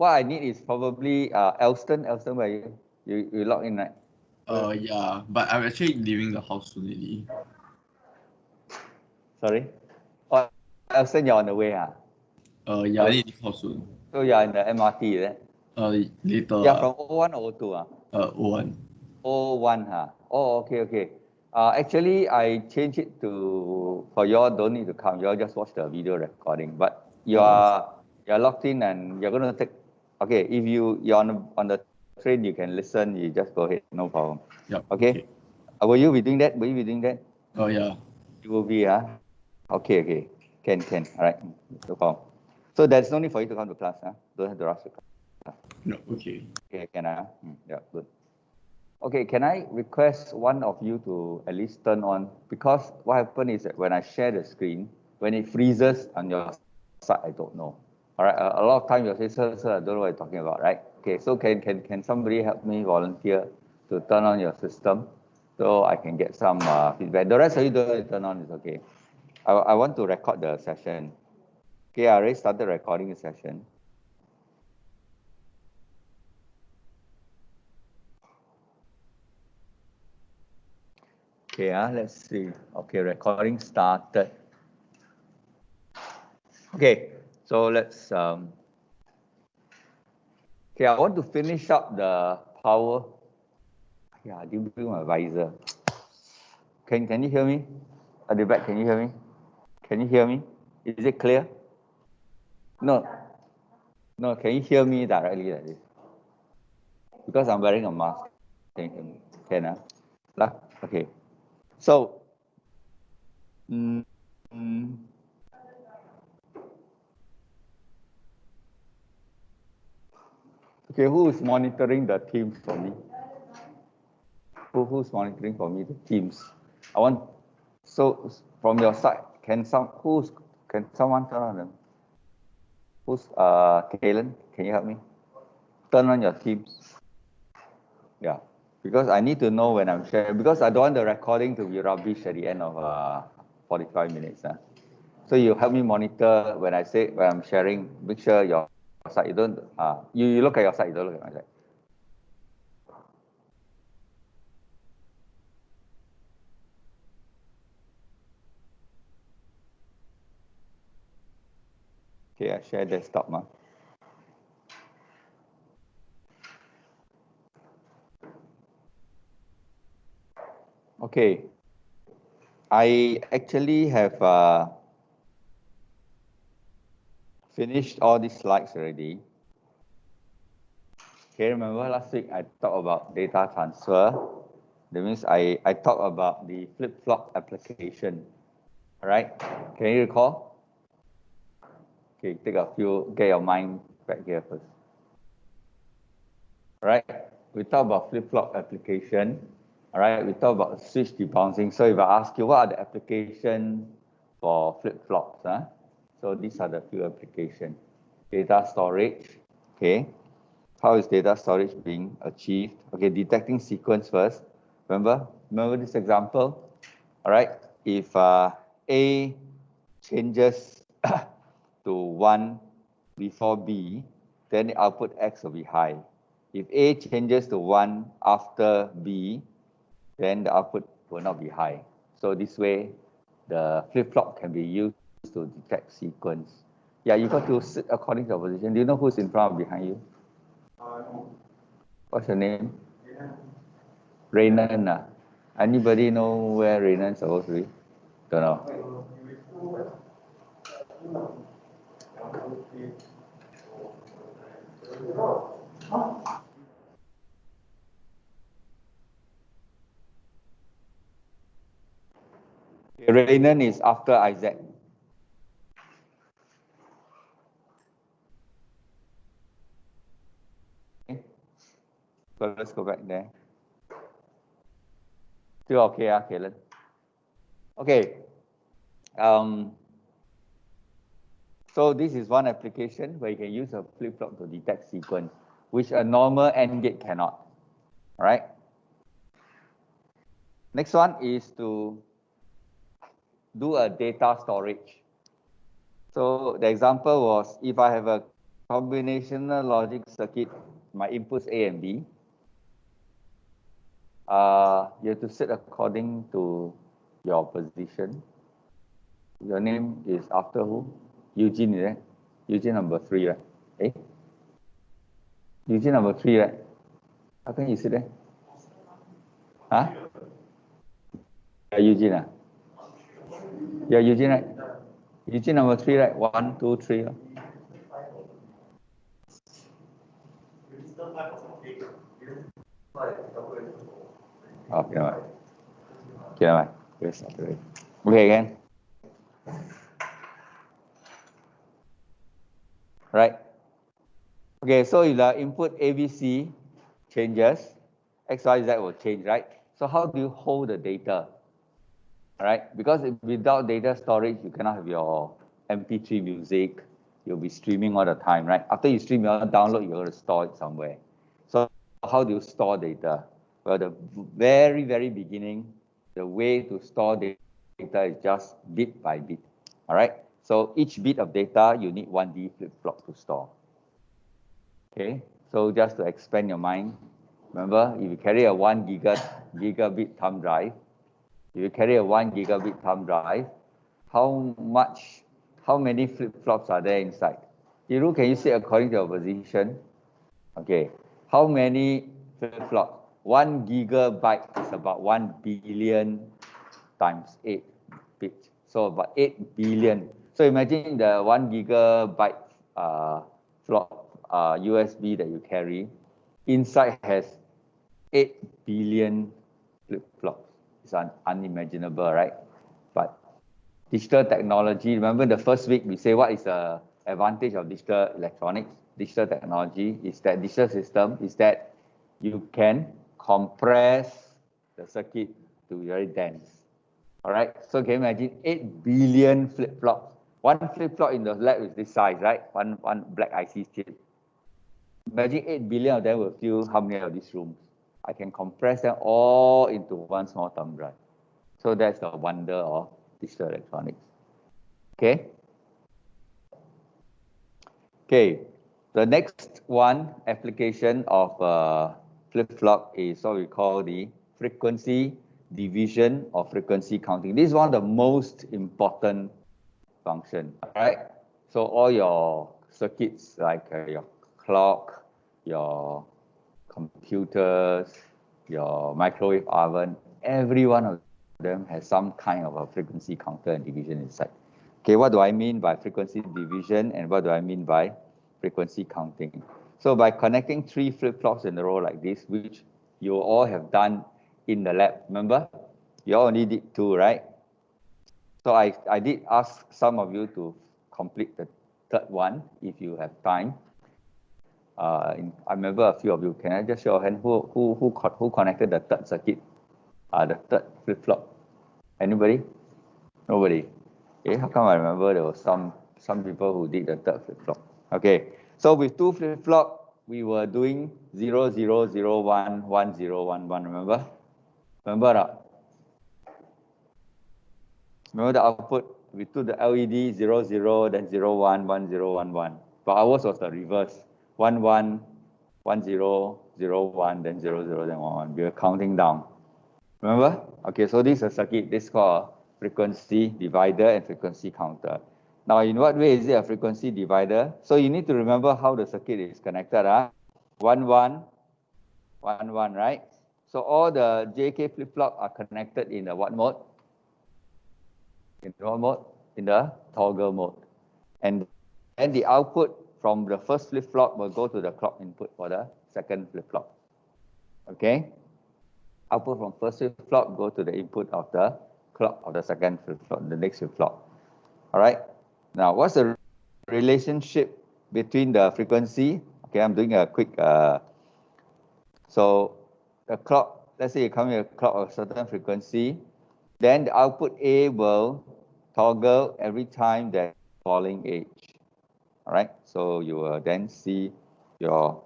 what I need is probably Elston. Elston, where you log in, right? Yeah, but I'm actually leaving the house soon already. Sorry? Oh, Elston, you're on the way, huh? Yeah, I need to leave house soon. So you're in the MRT, is it? Later. Yeah, from O1 or O2? O1. O1, huh? Oh, okay. Actually, I changed it to, for you all, don't need to come. You all just watch the video recording. But you're logged in and you're going to take, okay, if you're on the train, you can listen. You just go ahead, no problem. Yep. Okay. Will you be doing that? Will you be doing that? Oh, yeah. You will be, huh? Okay. Can. All right. No problem. So there's no need for you to come to class, huh? Don't have to rush to class. No, okay. Okay, can I? Yeah, good. Okay, can I request one of you to at least turn on? Because what happened is that when I share the screen, when it freezes on your side, I don't know. All right, a lot of times you'll say, sir, I don't know what you're talking about, right? Okay, so can somebody help me volunteer to turn on your system so I can get some feedback? The rest of you don't need to turn on, it's okay. I want to record the session. Okay, I already started recording the session. Okay, let's see. Okay, recording started. Okay, so let's, okay, I want to finish up the power. Yeah, I didn't bring my visor. Can you hear me? At the back, can you hear me? Can you hear me? Is it clear? No, can you hear me directly like this? Because I'm wearing a mask. Can you hear me? Can, okay. So, okay, who is monitoring the Teams for me? Who's monitoring for me the Teams? I want, so from your side, can someone turn on them? Who's Kalen? Can you help me? Turn on your Teams. Yeah, because I need to know when I'm sharing, because I don't want the recording to be rubbish at the end of 45 minutes. So you help me monitor when I'm sharing, make sure your side, you don't, you look at your side, you don't look at my side. Okay, I share desktop. Okay, I actually have finished all these slides already. Okay, remember last week I talked about data transfer. That means I talked about the flip-flop application. All right, can you recall? Okay, take a few, get your mind back here first. All right, we talked about flip-flop application. All right, we talked about switch debouncing. So if I ask you, what are the applications for flip-flops? So these are the few applications. Data storage, okay. How is data storage being achieved? Okay, detecting sequence first. Remember this example? All right, if A changes to 1 before B, then the output X will be high. If A changes to 1 after B, then the output will not be high. So this way, the flip-flop can be used to detect sequence. Yeah, you got to sit according to your position. Do you know who's in front or behind you? What's your name? Raynan. Anybody know where Raynan's supposed to be? Don't know. Raynan is after Isaac. Okay. So let's go back there. Still okay, Kaylan? Okay. So this is one application where you can use a flip-flop to detect sequence, which a normal AND gate cannot. All right. Next one is to do a data storage. So the example was, if I have a combinational logic circuit, my inputs A and B. You have to set according to your position. Your name is after who? Eugene, right? Eugene number 3, right? Eh? Eugene number 3, right? How can you sit there? Huh? Yeah, Eugene, ah? Yeah, Eugene, right? Eugene number 3, right? 1, 2, 3. Okay, never mind. Okay, never mind. Yes, okay, again. Right. Okay, so if the input ABC changes, X, Y, Z will change, right? So how do you hold the data? All right, because without data storage, you cannot have your MP3 music. You'll be streaming all the time, right? After you stream, you want to download, you got to store it somewhere. So how do you store data? Well, the very, very beginning, the way to store data is just bit by bit. All right, so each bit of data, you need 1D flip-flop to store. Okay, so just to expand your mind, remember, if you carry a 1 gigabit thumb drive, if you carry a 1 gigabit thumb drive, how many flip-flops are there inside? Hiru, can you say according to your position? Okay, how many flip-flops? 1 gigabyte is about 1 billion times 8 bits. So about 8 billion. So imagine the 1 gigabyte USB that you carry, inside has 8 billion flip-flops. It's unimaginable, right? But digital technology, remember the first week we say what is the advantage of digital electronics, digital technology, is that digital system is that you can compress the circuit to be very dense. All right, so can you imagine 8 billion flip-flops? One flip-flop in the lab is this size, right? One black IC chip. Imagine 8 billion of them will fill how many of these rooms? I can compress them all into one small thumb drive. So that's the wonder of digital electronics. Okay? Okay, the next one application of flip-flop is what we call the frequency division or frequency counting. This is one of the most important function, all right? So all your circuits like your clock, your computers, your microwave oven, every one of them has some kind of a frequency counter and division inside. Okay, what do I mean by frequency division and what do I mean by frequency counting? So by connecting 3 flip-flops in a row like this, which you all have done in the lab, remember? You all only did 2, right? So I did ask some of you to complete the third one if you have time. I remember a few of you. Can I just show your hand? Who connected the third circuit? The third flip-flop. Anybody? Nobody. Okay, how come I remember there was some people who did the third flip-flop? Okay, so with 2 flip-flop, we were doing 0, 0, 0, 1, 1, 0, 1, 1. Remember? Remember? Remember the output? We took the LED 0, 0, then 0, 1, 1, 0, 1, 1. But ours was the reverse. 1, 1, 1, 0, 0, 1, then 0, 0, then 1, 1. We were counting down. Remember? Okay, so this is a circuit. This is called frequency divider and frequency counter. Now, in what way is it a frequency divider? So you need to remember how the circuit is connected. 1, 1, 1, 1, right? So all the JK flip-flop are connected in the what mode? In what mode? In the toggle mode. And then the output from the first flip-flop will go to the clock input for the second flip-flop. Okay? Output from first flip-flop go to the input of the clock of the second flip-flop, the next flip-flop. All right? Now, what's the relationship between the frequency? Okay, I'm doing a quick... so the clock, let's say you come with a clock of a certain frequency, then the output A will toggle every time there's falling edge. All right, so you will then see your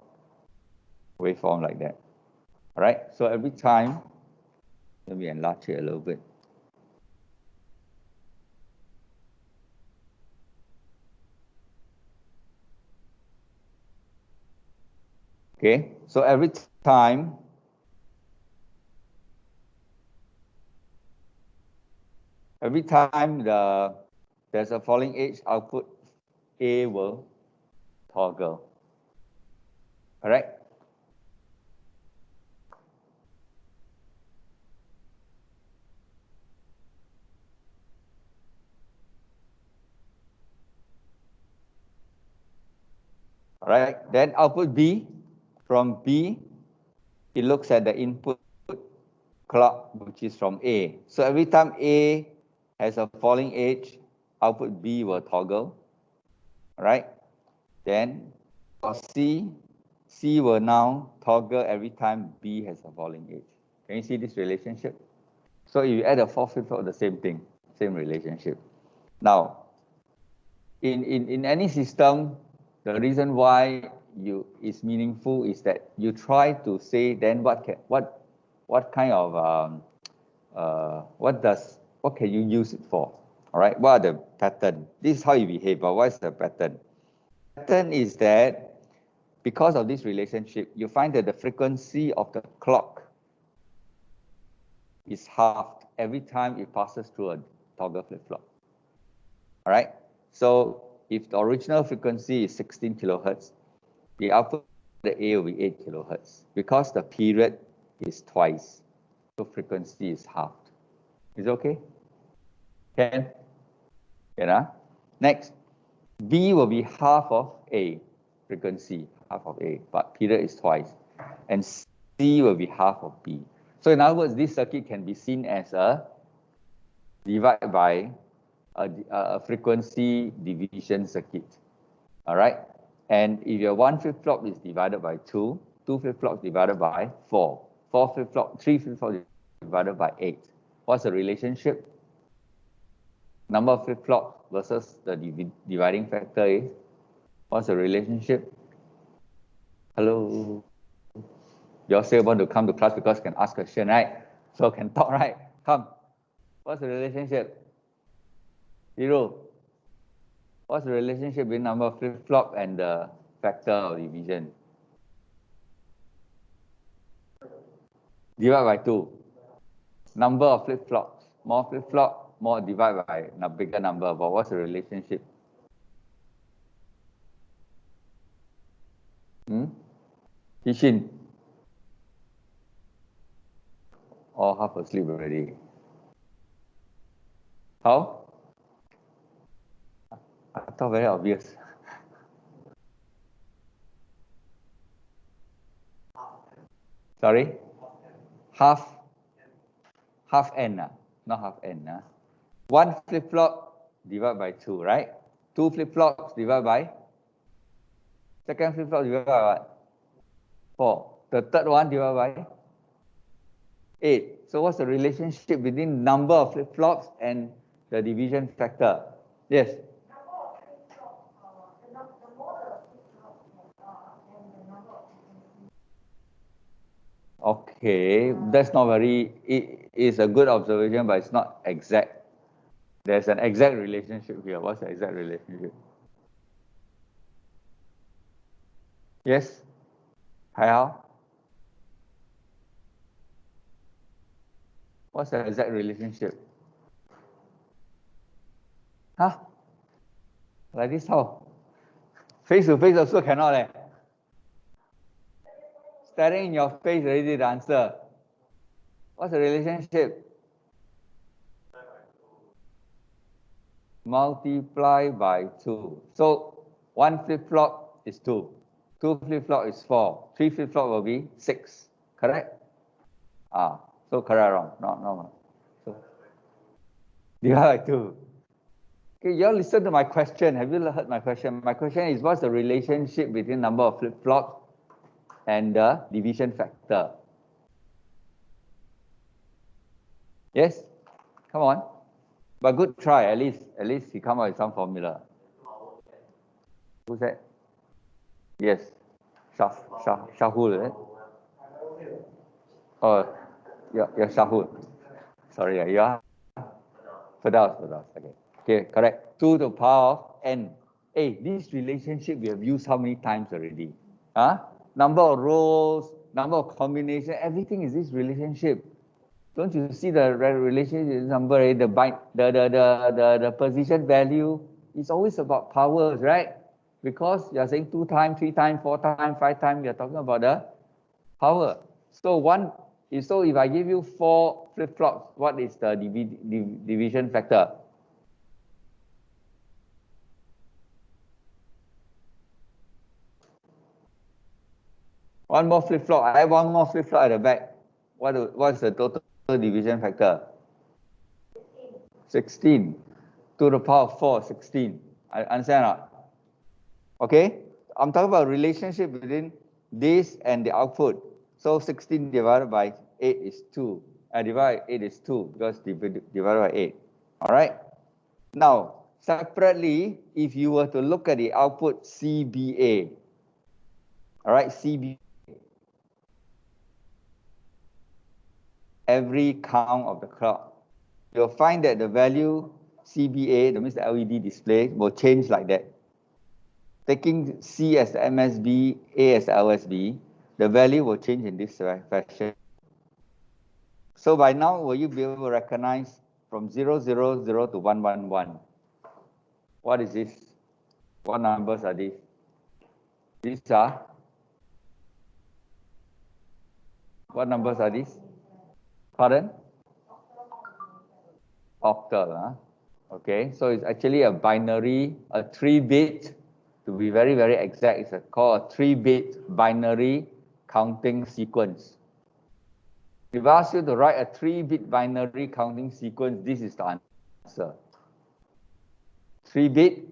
waveform like that. All right, so every time, let me enlarge it a little bit. Okay, so every time there's a falling edge, output A will toggle. Correct? All right, then output B, from B, it looks at the input clock, which is from A. So every time A has a falling edge, output B will toggle. All right, then for C, C will now toggle every time B has a falling edge. Can you see this relationship? So if you add a 4 flip-flop, the same thing, same relationship. Now, in any system, the reason why is meaningful is that you try to say then what kind of what can you use it for? All right, what are the pattern? This is how you behave, but what is the pattern? Pattern is that because of this relationship, you find that the frequency of the clock is halved every time it passes through a toggle flip-flop. All right, so if the original frequency is 16 kilohertz, the output of the A will be 8 kilohertz because the period is twice, so frequency is halved. Is it okay? Can? Yeah. Next, B will be half of A, frequency, half of A, but period is twice. And C will be half of B. So in other words, this circuit can be seen as a divide by a frequency division circuit. All right. And if your one flip-flop is divided by 2, 2 flip-flops divided by 4, 4 flip-flop, 3 flip-flops divided by 8. What's the relationship? Number of flip-flops versus the dividing factor is? What's the relationship? Hello? You all still want to come to class because can ask question, right? So can talk, right? Come. What's the relationship? 0. What's the relationship between number of flip-flop and the factor of division? Divide by 2. Number of flip-flops. More flip-flop, more divide by a bigger number. But what's the relationship? Kishin? All half asleep already. How? I thought very obvious. Sorry? Half n, not half n. One flip-flop divided by 2, right? 2 flip-flops divided by? Second flip-flop divided by what? 4. The third one divided by? 8. So what's the relationship between number of flip-flops and the division factor? Yes? Okay, that's not very, it is a good observation, but it's not exact. There's an exact relationship here. What's the exact relationship? Yes? How? What's the exact relationship? Huh? Like this how? Face to face also cannot eh? Staring in your face already the answer. What's the relationship? Multiply by 2. So 1 flip-flop is 2. 2 flip-flop is 4. 3 flip-flop will be 6. Correct? So correct or wrong? No. So divide by 2. Okay, you all listen to my question. Have you heard my question? My question is, what's the relationship between number of flip-flops and the division factor? Yes? Come on. But good try. At least he come up with some formula. Who's that? Yes. Shahul, is it? Oh, you're Shahul. Sorry, you are? Firdaus. Okay, correct. 2 to the power of n. Hey, this relationship we have used how many times already? Huh? number of rows, number of combination, everything is this relationship. Don't you see the relationship number, eh? The position value is always about powers, right? Because you're saying 2 times, 3 times, 4 times, 5 times, you're talking about the power. So if I give you 4 flip-flops, what is the division factor? One more flip-flop. I have one more flip-flop at the back. What's the total division factor? 16. To the power of 4, 16. I understand or not? Okay? I'm talking about relationship between this and the output. So 16 divided by 8 is 2. Divided by 8 is 2 because divided by 8. All right? Now, separately, if you were to look at the output CBA, all right, CBA, every count of the clock, you'll find that the value CBA, that means the LED display, will change like that. Taking C as the MSB, A as the LSB, the value will change in this fashion. So by now, will you be able to recognize from 000 to 111? What is this? What numbers are these? These are? What numbers are these? Pardon? Octal, huh? Okay, so it's actually a binary, a 3-bit, to be very, very exact, it's called a 3-bit binary counting sequence. If I ask you to write a 3-bit binary counting sequence, this is the answer. 3-bit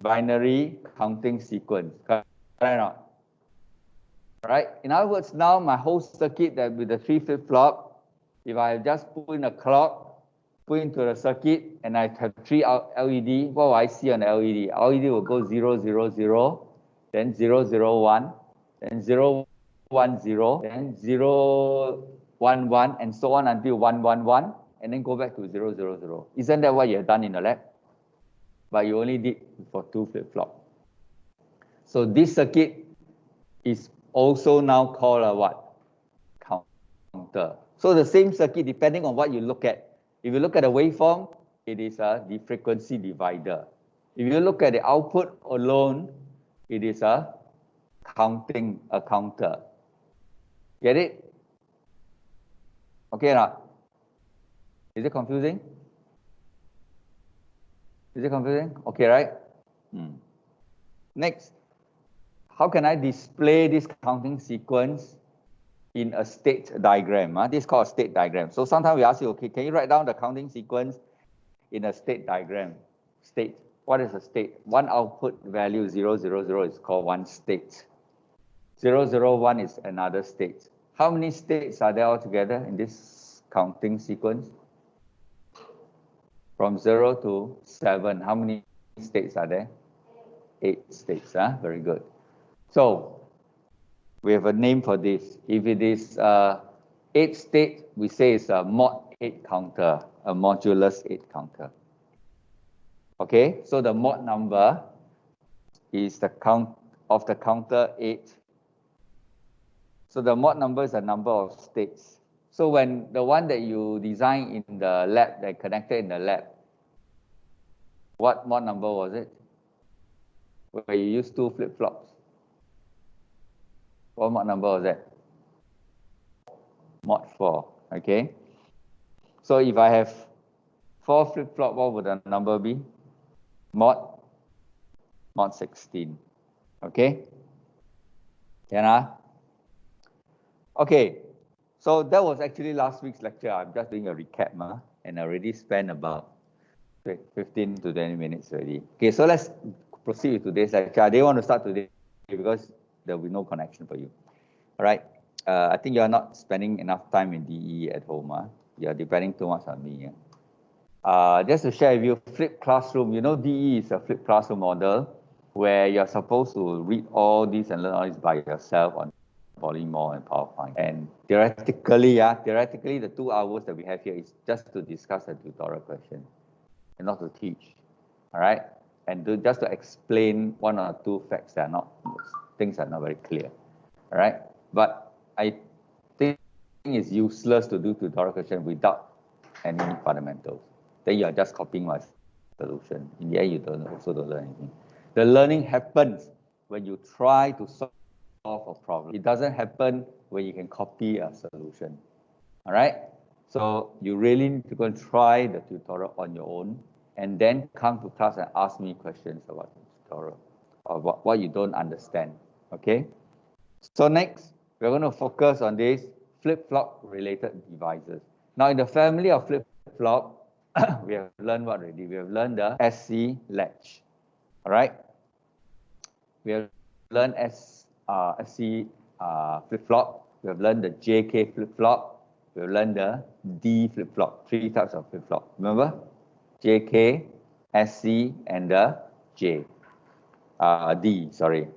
binary counting sequence. Correct or not? Right? In other words, now my whole circuit that with the 3 flip-flop, if I just put in a clock, put into the circuit, and I have 3 LED, what will I see on the LED? LED will go 0, 0, 0, then 0, 0, 1, then 0, 1, 0, then 0, 1, 1, and so on until 1, 1, 1, and then go back to 0, 0, 0. Isn't that what you have done in the lab? But you only did for 2 flip-flop. So this circuit is also now called a what? Counter. So the same circuit, depending on what you look at. If you look at the waveform, it is the frequency divider. If you look at the output alone, it is a counter. Get it? Okay or not? Is it confusing? Is it confusing? Okay, right? Next, how can I display this counting sequence in a state diagram? This is called a state diagram. So sometimes we ask you, okay, can you write down the counting sequence in a state diagram? State. What is a state? One output value 0, 0, 0 is called one state. 0, 0, 1 is another state. How many states are there altogether in this counting sequence? From 0 to 7, how many states are there? 8 states, Very good. So, we have a name for this. If it is 8 state, we say it's a mod 8 counter, a modulus 8 counter. Okay, so the mod number is the count of the counter 8. So the mod number is the number of states. So when the one that you design in the lab, that connected in the lab, what mod number was it? Where you use 2 flip-flops. What mod number was that? Mod 4, okay? So if I have 4 flip-flop, what would the number be? Mod 16, okay? Okay, so that was actually last week's lecture. I'm just doing a recap, and I already spent about 15 to 20 minutes already. Okay, so let's proceed with today's lecture. I didn't want to start today because there will be no connection for you. All right, I think you are not spending enough time in DE at home. You are depending too much on me. Just to share with you, flipped classroom. You know, DE is a flipped classroom model where you're supposed to read all these and learn all this by yourself on Polymore and PowerPoint. And theoretically, the 2 hours that we have here is just to discuss a tutorial question and not to teach. All right, and just to explain 1 or 2 facts that are not, things are not very clear. All right, but I think it's useless to do tutorial question without any fundamentals. Then you are just copying my solution. In the end, you also don't learn anything. The learning happens when you try to solve a problem. It doesn't happen when you can copy a solution. All right, so you really need to go and try the tutorial on your own, and then come to class and ask me questions about the tutorial or what you don't understand. Okay, so next we're going to focus on this flip-flop related devices. Now in the family of flip-flop, we have learned what already? We have learned the SC latch. All right, we have learned SC flip-flop. We have learned the JK flip-flop. We have learned the D flip-flop. 3 types of flip-flop. Remember? JK, SC, and the D, sorry.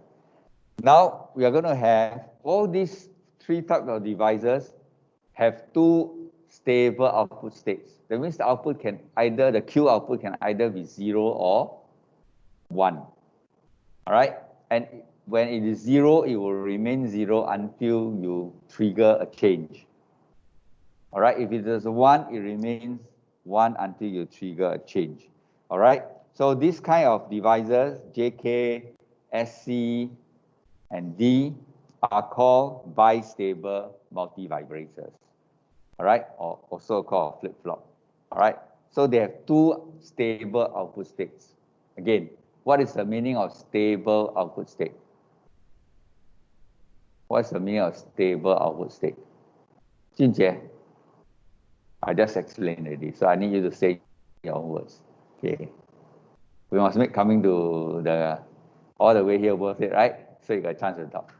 Now, we are going to have all these 3 types of devices have 2 stable output states. That means the output can either, the Q output can either be 0 or 1. All right? And when it is 0, it will remain 0 until you trigger a change. All right, if it is 1, it remains 1 until you trigger a change. All right, so this kind of devices, JK, SC, and D, are called bistable multivibrators. All right, or also called flip-flop. All right, so they have 2 stable output states. Again, what is the meaning of stable output state? What's the meaning of stable output state? Jinjie? I just explained already, so I need you to say your own words. Okay. We must make coming to all the way here worth it, right? So you got a chance to talk.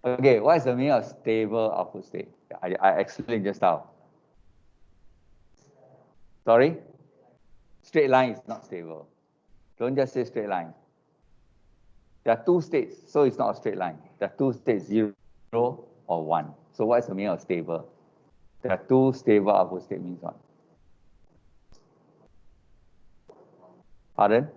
Okay, what is the meaning of stable output state? I explained just now. Sorry? Straight line is not stable. Don't just say straight line. There are 2 states, so it's not a straight line. There are 2 states, 0 or 1. So what is the meaning of stable? There are 2 stable output states means what? Pardon?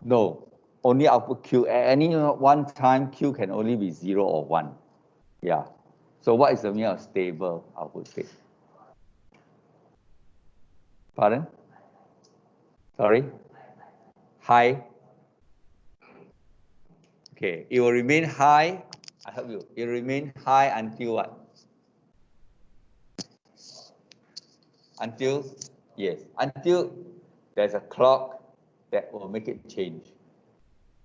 No, only output Q. At any one time, Q can only be 0 or 1. Yeah. So what is the meaning of stable output state? Pardon? Sorry? High? Okay, it will remain high. I help you. It will remain high until what? Until, yes, until there's a clock that will make it change.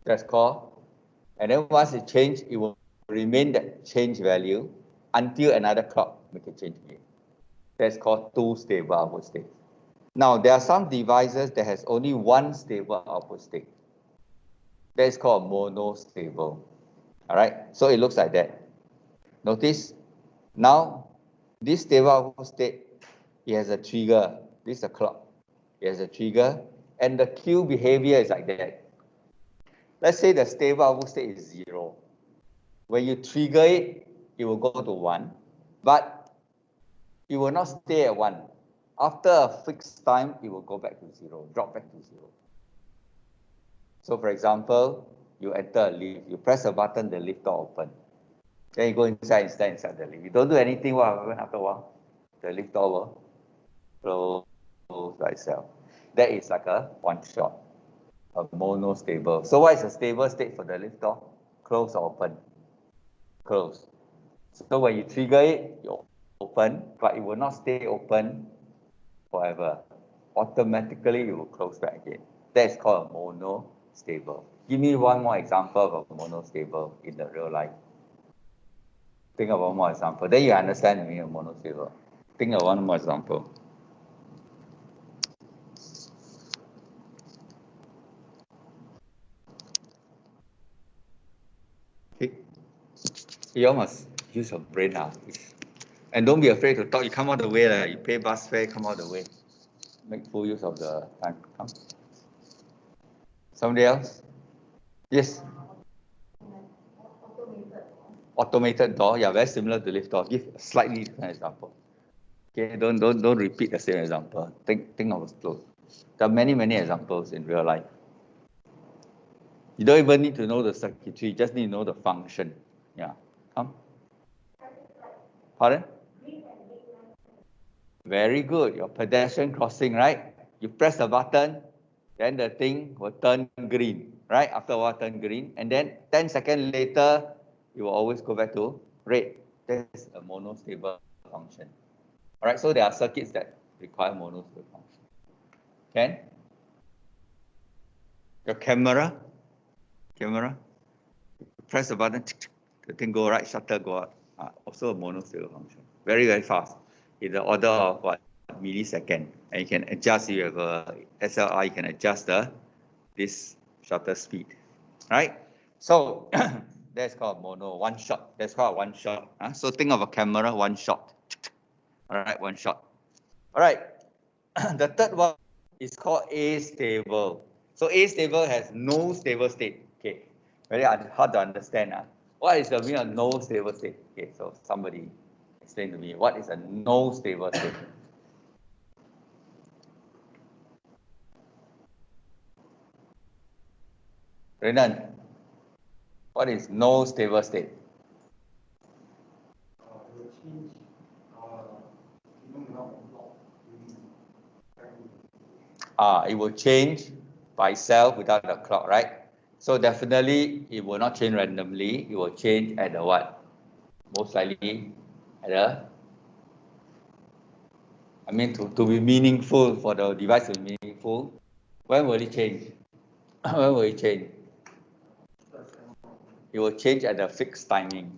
That's called, and then once it changes, it will remain that change value until another clock make it change again. That's called 2 stable output states. Now, there are some devices that has only 1 stable output state. That is called monostable. All right, so it looks like that. Notice, now, this stable output state, it has a trigger. This is a clock. It has a trigger, and the Q behavior is like that. Let's say the stable output state is 0. When you trigger it, it will go to 1, but it will not stay at 1. After a fixed time, it will go back to 0, drop back to 0. So for example, you enter a lift, you press a button, the lift door open. Then you go inside the lift. You don't do anything, what happens after a while? The lift door will close by itself. That is like a one-shot, a monostable. So what is a stable state for the lift door? Close or open? Close. So when you trigger it, you open, but it will not stay open forever. Automatically, it will close back again. That is called a monostable. Give me one more example of a monostable in the real life. Think of one more example. Then you understand the meaning of monostable. Think of one more example. Okay. You must use your brain now. And don't be afraid to talk. You come all the way. You pay bus fare, come all the way. Make full use of the time. Come. Somebody else? Yes. Automated door. Yeah, very similar to lift door. Give a slightly different example. Okay, don't repeat the same example. Think of close. There are many examples in real life. You don't even need to know the circuitry, you just need to know the function. Yeah. Come. Pardon? Very good. Your pedestrian crossing, right? You press the button, then the thing will turn green, right? After a while, turn green. And then 10 seconds later, it will always go back to red. That's a monostable function. All right, so there are circuits that require monostable function. Can? Your camera, press the button, the thing go right, shutter go up. Also a monostable function. Very, very fast. In the order of what? Millisecond. And you can adjust, you have a SLR, you can adjust this shutter speed. Right? So that's called mono, one shot. That's called one shot. So think of a camera, one shot. All right, one shot. All right. The third one is called astable. So astable has no stable state. Okay, very hard to understand. What is the meaning of no stable state? Okay, so somebody explain to me what is a no stable state. Renan, what is no stable state? It will change by itself without the clock, right? So definitely it will not change randomly. It will change at the what? Most likely at the, I mean, to be meaningful, for the device to be meaningful, when will it change? When will it change? It will change at the fixed timing.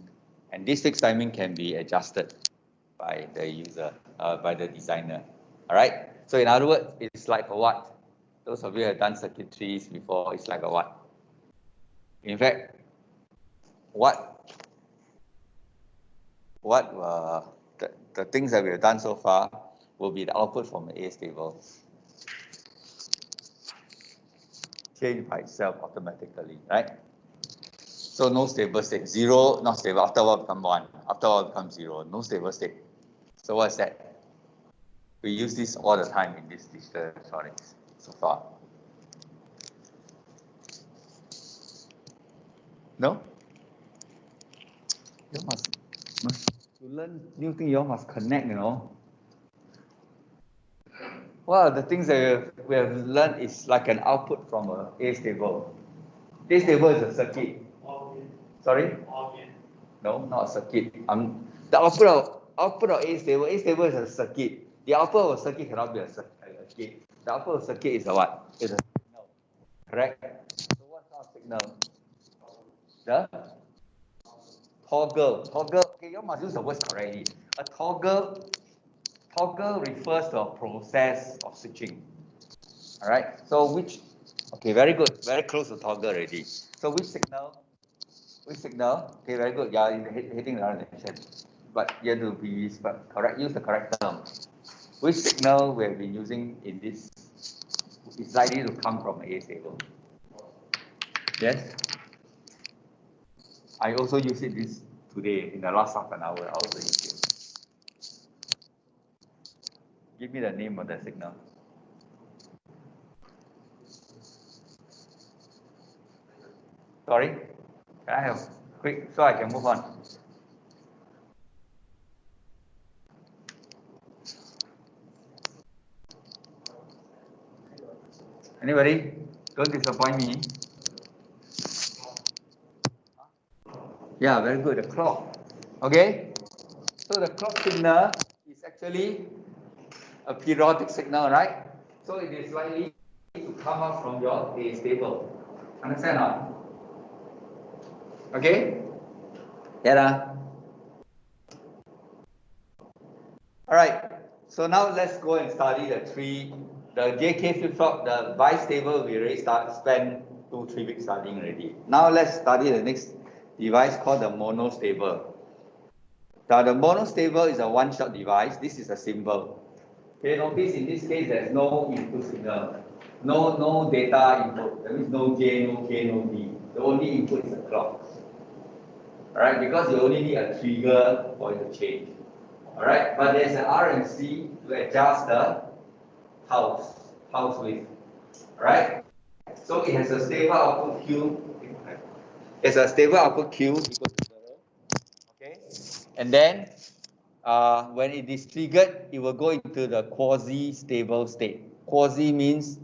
And this fixed timing can be adjusted by the user, by the designer. All right? So in other words, it's like a what? Those of you who have done circuitries before, it's like a what? In fact, the things that we have done so far will be the output from the astable. Change by itself automatically, right? So no stable state. 0, not stable. After a while become 1. After a while become 0. No stable state. So what's that? We use this all the time in this digital electronics so far. No? You must to learn new thing, you all must connect, you know. Well, the things that we have learned is like an output from a astable. Astable is a circuit. Sorry? No, not a circuit. The output of astable is a circuit. The output of a circuit cannot be a gate. The output of a circuit is a what? It's a signal. Correct? So what kind of signal? The toggle. Okay, you must use the words correctly. A toggle refers to a process of switching. All right. So okay, very good. Very close to toggle already. So which signal? Okay, very good. Yeah, hitting the right direction. But you have to be correct. Use the correct term. Which signal we have been using in this is likely to come from astable? Yes. I also use it today in the last half an hour. I also use it. Give me the name of the signal. Sorry? Can I have quick so I can move on? Anybody? Don't disappoint me. Yeah, very good. The clock. Okay? So the clock signal is actually a periodic signal, right? So it is likely to come out from your astable. Understand or not? Okay? Yeah. All right. So now let's go and study the JK flip-flop, the bistable. We already spent 2-3 weeks studying already. Now let's study the next device called the monostable. Now the monostable is a one-shot device. This is a symbol. Okay, notice in this case there's no input signal. No data input. That means no J, no K, no D. The only input is a clock. Alright, because you only need a trigger for it to change. Alright, but there's an RMC to adjust the pulse width. Alright? So it has a stable output Q. It's a stable output Q equal to 0. Okay. And then when it is triggered, it will go into the quasi-stable state. Quasi means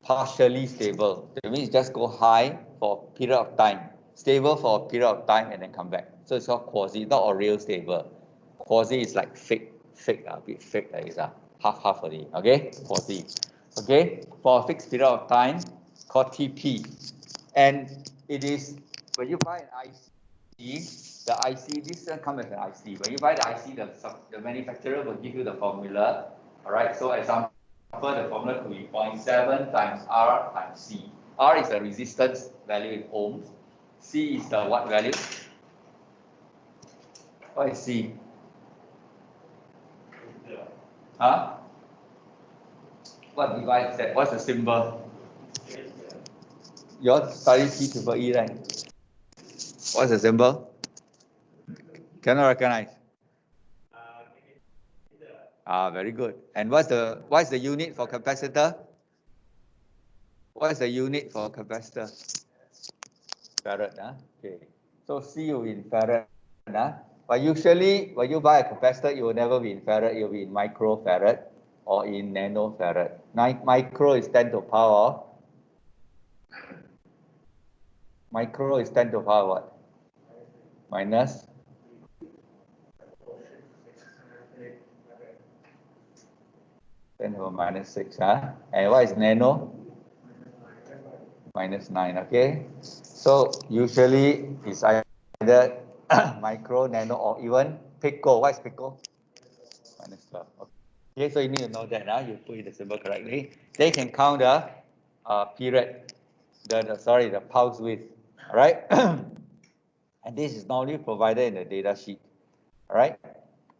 partially stable. That means just go high for a period of time, stable for a period of time, and then come back. So it's called quasi, not a real stable. Quasi is like fake, a bit fake like this, half only. Okay, quasi. Okay, for a fixed period of time called TP, and it is when you buy an IC, the IC, this comes as an IC. When you buy the IC, the manufacturer will give you the formula. All right. So example, the formula could be 0.7 times R times C. R is the resistance value in ohms. C is the what value? What is C? Huh? What device is that? What's the symbol? You all study T-E, right? What's the symbol? Cannot recognize. Very good. And what's the unit for capacitor? What is the unit for capacitor? Farad, okay. So C will be in farad, But usually, when you buy a capacitor, it will never be in farad. It will be in microfarad or in nanofarad. Micro is 10 to the power. Micro is 10 to the power what? Minus? Then minus 6, And what is nano? Minus 9, okay? So usually it's either micro, nano, or even pico. What is pico? Minus 12. Okay, so you need to know that you put in the symbol correctly. They can count the period, the pulse width. All right? And this is normally provided in the data sheet. All right?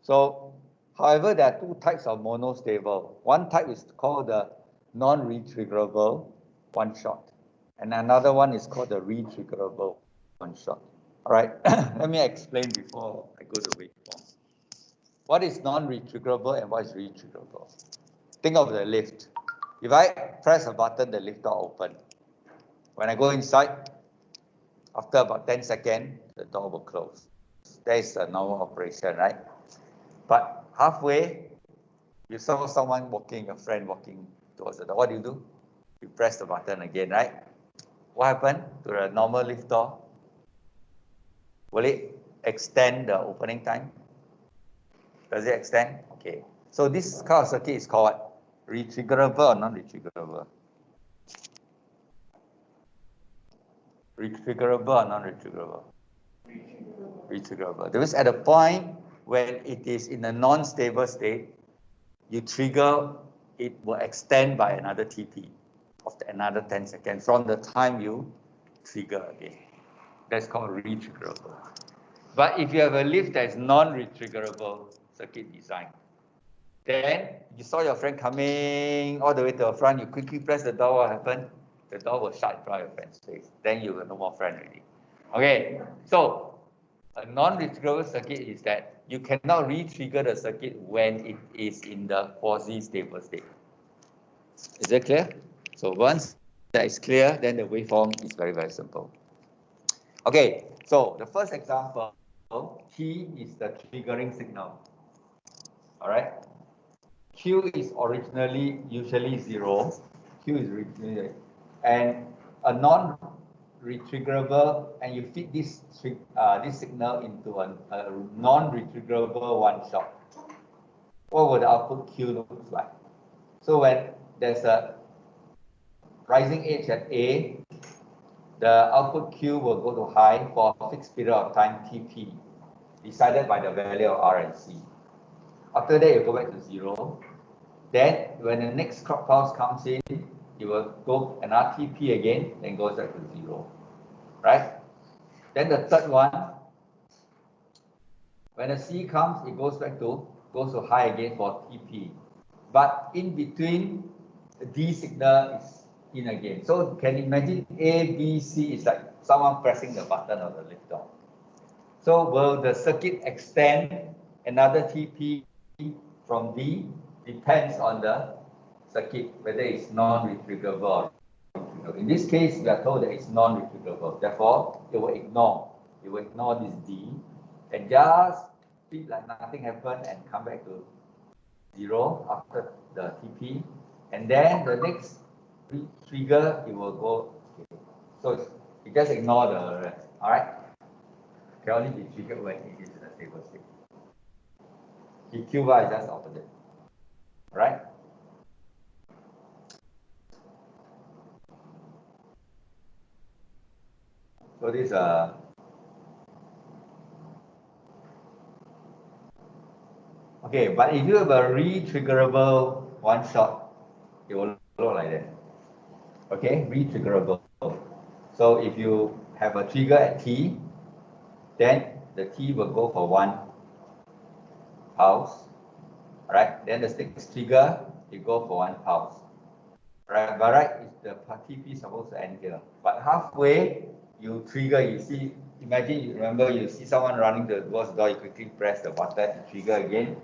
So, however, there are two types of monostable. One type is called the non-retriggerable one-shot. And another one is called the retriggerable one-shot. All right, let me explain before I go to waveform. What is non-retriggerable and what is retriggerable? Think of the lift. If I press a button, the lift door open. When I go inside, after about 10 seconds, the door will close. That is a normal operation, right? But halfway, you saw someone walking, a friend walking towards the door. What do? You press the button again, right? What happened to the normal lift door? Will it extend the opening time? Does it extend? Okay. So this kind of circuit is called what? Retriggerable or non-retriggerable? Retriggerable or non-retriggerable? Retriggerable. That means at a point when it is in a non-stable state, you trigger, it will extend by another TP of another 10 seconds from the time you trigger again. That's called retriggerable. But if you have a lift that is non-retriggerable circuit design, then you saw your friend coming all the way to the front, you quickly press the door, what happened? The door will shut in front of your friend's face. Then you will no more friend already. Okay, so a non-retriggerable circuit is that you cannot re-trigger the circuit when it is in the quasi-stable state. Is that clear? So once that is clear, then the waveform is very, very simple. Okay, so the first example, T is the triggering signal. All right. Q is usually 0. Q is originally, and a non-retriggerable, and you feed this signal into a non-retriggerable one-shot. What would the output Q look like? So when there's a rising edge at A, the output Q will go to high for a fixed period of time, TP, decided by the value of R and C. After that, you go back to 0. Then, when the next clock pulse comes in, it will go another TP again, then goes back to 0. Right? Then the third one, when the C comes, it goes to high again for TP. But in between, the D signal is in again. So can you imagine A, B, C is like someone pressing the button of the lift door. So will the circuit extend another TP from D? Depends on the circuit, whether it's non-retriggerable or retriggerable. In this case, we are told that it's non-retriggerable. Therefore, it will ignore this D and just treat like nothing happened and come back to 0 after the TP. And then the next trigger, it will go. Okay. So it just ignore the rest. All right. Can only be triggered when it is in a stable state. EQ bar is just opposite. All right. So this okay, but if you have a re-triggerable one shot, it will look like that. Okay, re-triggerable. So if you have a trigger at T, then the T will go for one pulse. Alright, then the next trigger, it go for one pulse. Right, but right, the TP is supposed to end here. But halfway, you trigger, you see, imagine, you remember, you see someone running towards the door, you quickly press the button and trigger again.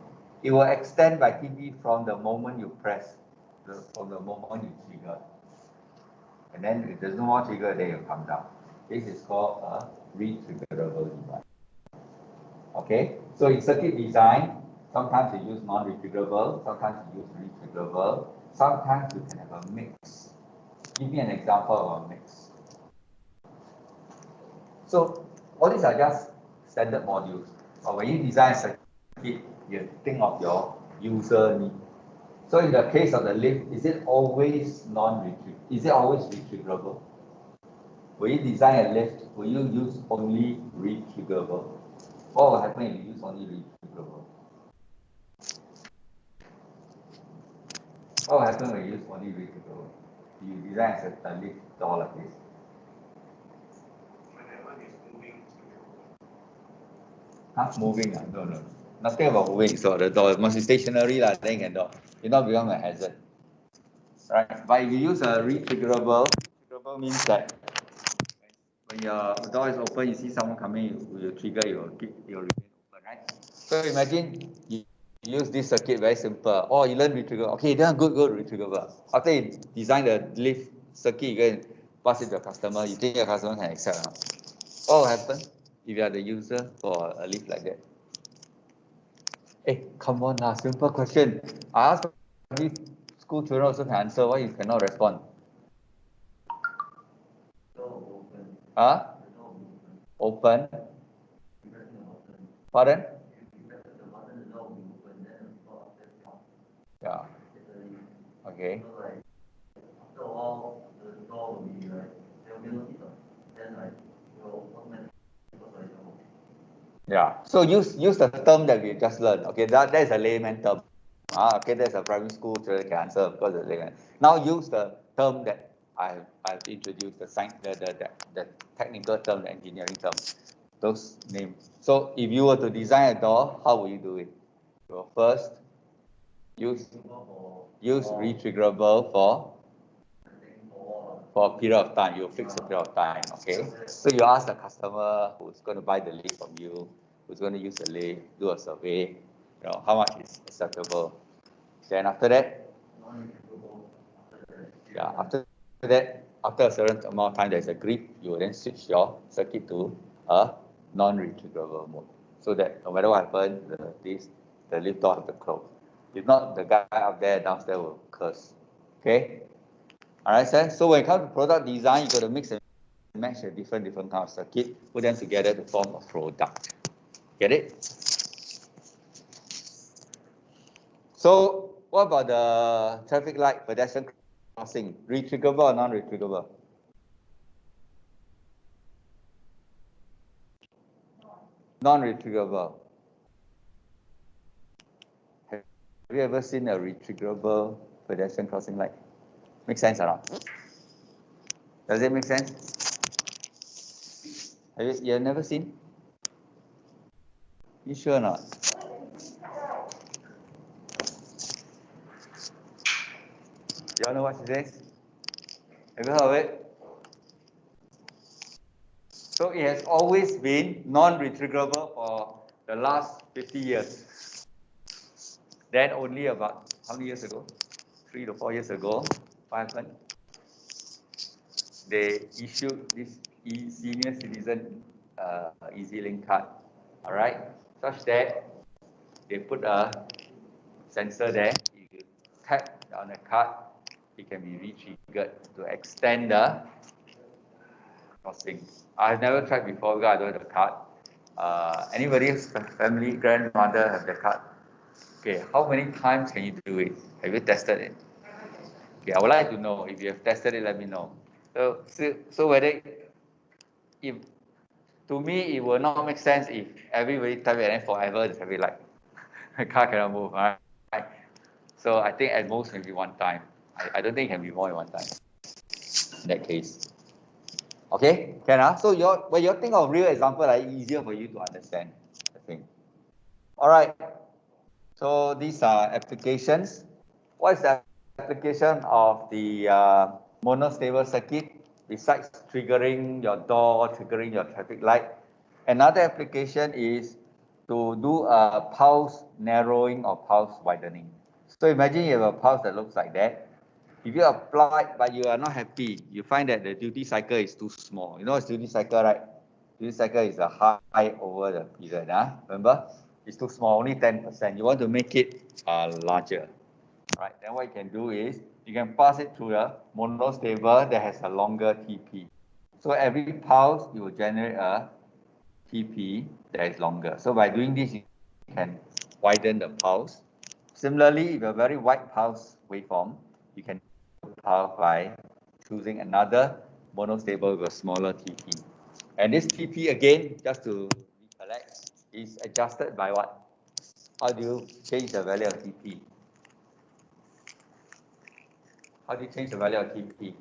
It will extend by TP from the moment you press, from the moment you trigger. And then if there's no more trigger, then you come down. This is called a re-triggerable device. Okay, so in circuit design, sometimes you use non-retriggerable, sometimes you use re-triggerable, sometimes you can have a mix. Give me an example of a mix. So all these are just standard modules. But when you design a circuit, you think of your user need. So in the case of the lift, is it always non-retriggerable? Is it always retriggerable? When you design a lift, will you use only retriggerable? What will happen if you use only retriggerable? What will happen when you use only retriggerable? You design a lift door like this. Huh? Moving? No. Nothing about moving. So the door must be stationary, then you can door. It not become a hazard. Right? But if you use a retriggerable means that when your door is open, you see someone coming, you trigger, it will remain open, right? So imagine you use this circuit, very simple. Oh, you learn retrigger. Okay, then good, retriggerable. After you design the lift circuit, you go and pass it to the customer. You think your customer can accept or not? What will happen if you are the user for a lift like that? Hey, come on now, simple question. I ask school children also can answer. Why you cannot respond? Huh? Open. Pardon? Yeah. Okay. Yeah. So use the term that we just learned. Okay, that is a layman term. Okay, that's a primary school children can answer because it's layman. Now use the term that I've introduced, the technical term, the engineering term, those names. So if you were to design a door, how will you do it? You will first use retriggerable for a period of time. You fix a period of time. Okay. So you ask the customer who's going to buy the lift from you, who's going to use the lift, do a survey. How much is acceptable. Then after that, after a certain amount of time that's agreed, you will then switch your circuit to a non-retriggerable mode, so that no matter what happens, the lift door has to close. If not, the guy up there downstairs will curse. Okay. All right, sir. So when it comes to product design, you got to mix and match a different kind of circuit, put them together to form a product. Get it? So what about the traffic light, pedestrian crossing? Retriggerable or non-retriggerable? Non-retriggerable. Have you ever seen a retriggerable pedestrian crossing light? Make sense or not? Does it make sense? Have you never seen? You sure or not? You all know what it is? Have you heard of it? So it has always been non-retriggerable for the last 50 years. Then only about how many years ago? 3 to 4 years ago, what happened? they issued this senior citizen EZ-Link card, all right, such that they put a sensor there. You tap on the card, it can be re-triggered to extend the crossing. I've never tried before because I don't have the card. Anybody's family, grandmother have the card? Okay, how many times can you do it? Have you tested it? Okay, I would like to know. If you have tested it, let me know. So whether, if to me, it will not make sense if everybody tap it and then forever the traffic light. The car cannot move, right? So I think at most maybe one time. I don't think it can be more than one time in that case. Okay, can so when you think of real example, like easier for you to understand, I think. All right. So these are applications. What is the application of the monostable circuit besides triggering your door, triggering your traffic light? Another application is to do a pulse narrowing or pulse widening. So imagine you have a pulse that looks like that. If you apply, but you are not happy, you find that the duty cycle is too small. You know what's duty cycle, right? Duty cycle is a high over the period. Remember? It's too small, only 10%. You want to make it larger. Right? Then what you can do is you can pass it through a monostable that has a longer TP. So every pulse, you will generate a TP that is longer. So by doing this, you can widen the pulse. Similarly, if you have a very wide pulse waveform, you can pulse by choosing another monostable with a smaller TP. And this TP, again, just to recollect, is adjusted by what? How do you change the value of TP? How do you change the value of TP?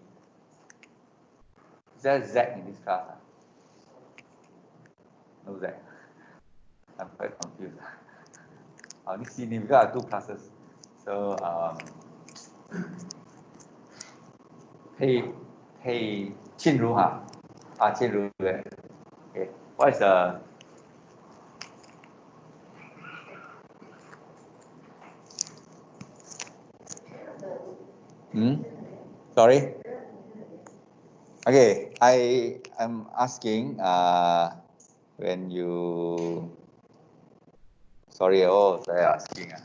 Is there a Z in this class? No Z. I'm quite confused. I only see because I have two classes. So, hey, Chinru, Chinru. Okay. What is the Sorry? Okay, I am asking when you sorry, saya asking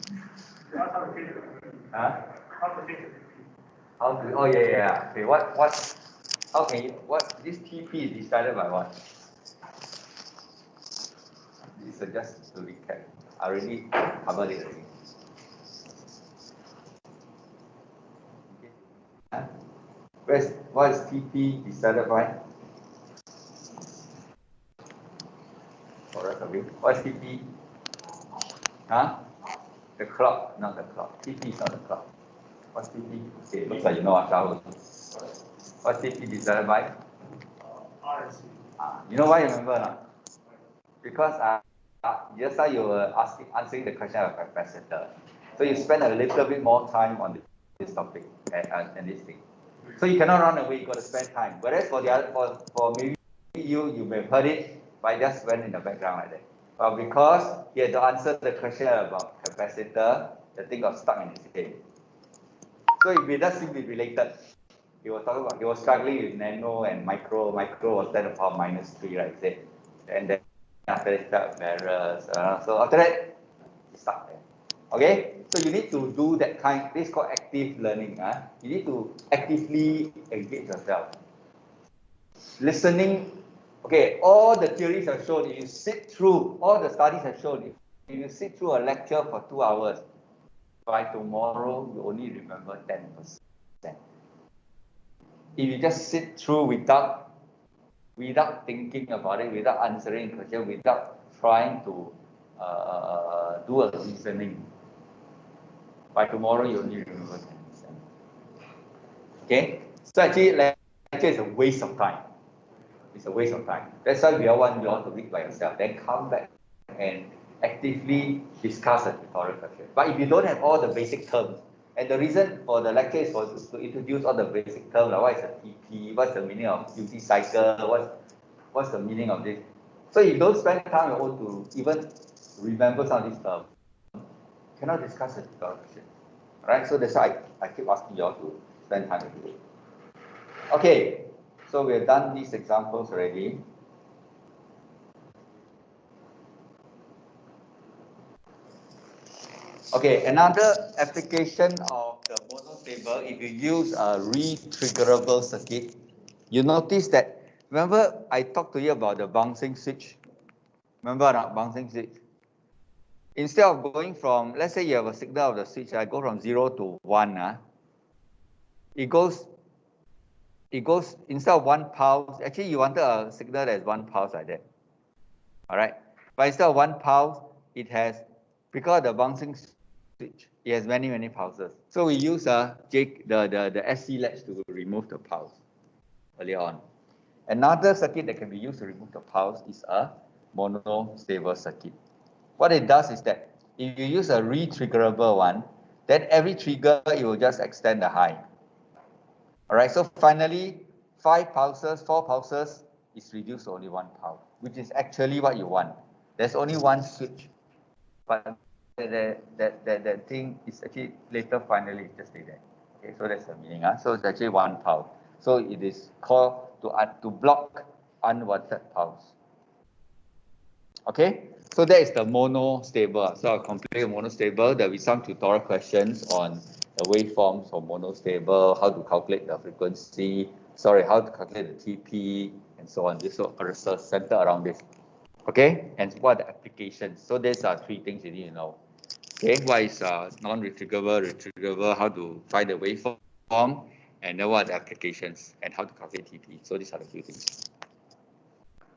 how to okay, how can you this TP is decided by what? This is just to recap. I already covered it already. What is TP decided by? What is TP? The clock, not the clock. TP is not the clock. What's TP? Okay, looks like you know what I What's TP decided by? RSC. You know why you remember not? Because just now you were answering the question of capacitor. So you spend a little bit more time on this topic and this thing. So you cannot run away, you got to spend time. Whereas for the other, for maybe you may have heard it, but it just went in the background like that. But because he had to answer the question about capacitor, the thing got stuck in his head. So it may not simply related. He was talking about, he was struggling with nano and micro. Micro was 10 to the power minus 3, right? And then after that, felt embarrassed. So after that, stuck there. Okay? So you need to do that kind, this is called active learning. You need to actively engage yourself. Listening, okay, all the theories have shown, if you sit through, all the studies have shown, if you sit through a lecture for 2 hours, by tomorrow, you only remember 10%. If you just sit through without thinking about it, without answering questions, without trying to do a reasoning, by tomorrow you only remember 10%. Okay? So actually, lecture is a waste of time. It's a waste of time. That's why we all want to read by yourself. Then come back and actively discuss a tutorial question. But if you don't have all the basic terms, and the reason for the lecture is to introduce all the basic terms, like what is a TP, what's the meaning of duty cycle, what's the meaning of this. So if you don't spend time your own to even remember some of these terms, you cannot discuss a tutorial question. Alright, so that's why I keep asking you all to spend time with it. Okay, So we have done these examples already. Okay, another application of the monostable, if you use a re-triggerable circuit, you notice that, remember I talked to you about the bouncing switch? Remember not bouncing switch? Instead of going from, let's say you have a signal of the switch, I go from 0 to 1, it goes, instead of 1 pulse, actually you wanted a signal that is 1 pulse like that. All right, but instead of 1 pulse, it has, because the bouncing switch, it has many pulses. So we use the SC latch to remove the pulse earlier on. Another circuit that can be used to remove the pulse is a monostable circuit. What it does is that if you use a re-triggerable one, then every trigger it will just extend the high. All right, so finally 4 pulses is reduced to only 1 pulse, which is actually what you want. There's only one switch, but that thing is actually later finally just stay there. Okay, so that's the meaning. So it's actually 1 pulse. So it is called to block unwanted pulse. Okay, so that is the monostable. So I'll complete monostable. There will be some tutorial questions on the waveforms for monostable, how to calculate the frequency, how to calculate the TP, and so on. This will center around this. Okay, and what are the applications? So these are 3 things you need to know. Okay, what is non-retrievable, retrievable, how to find the waveform, and then what are the applications, and how to calculate TP. So these are the few things.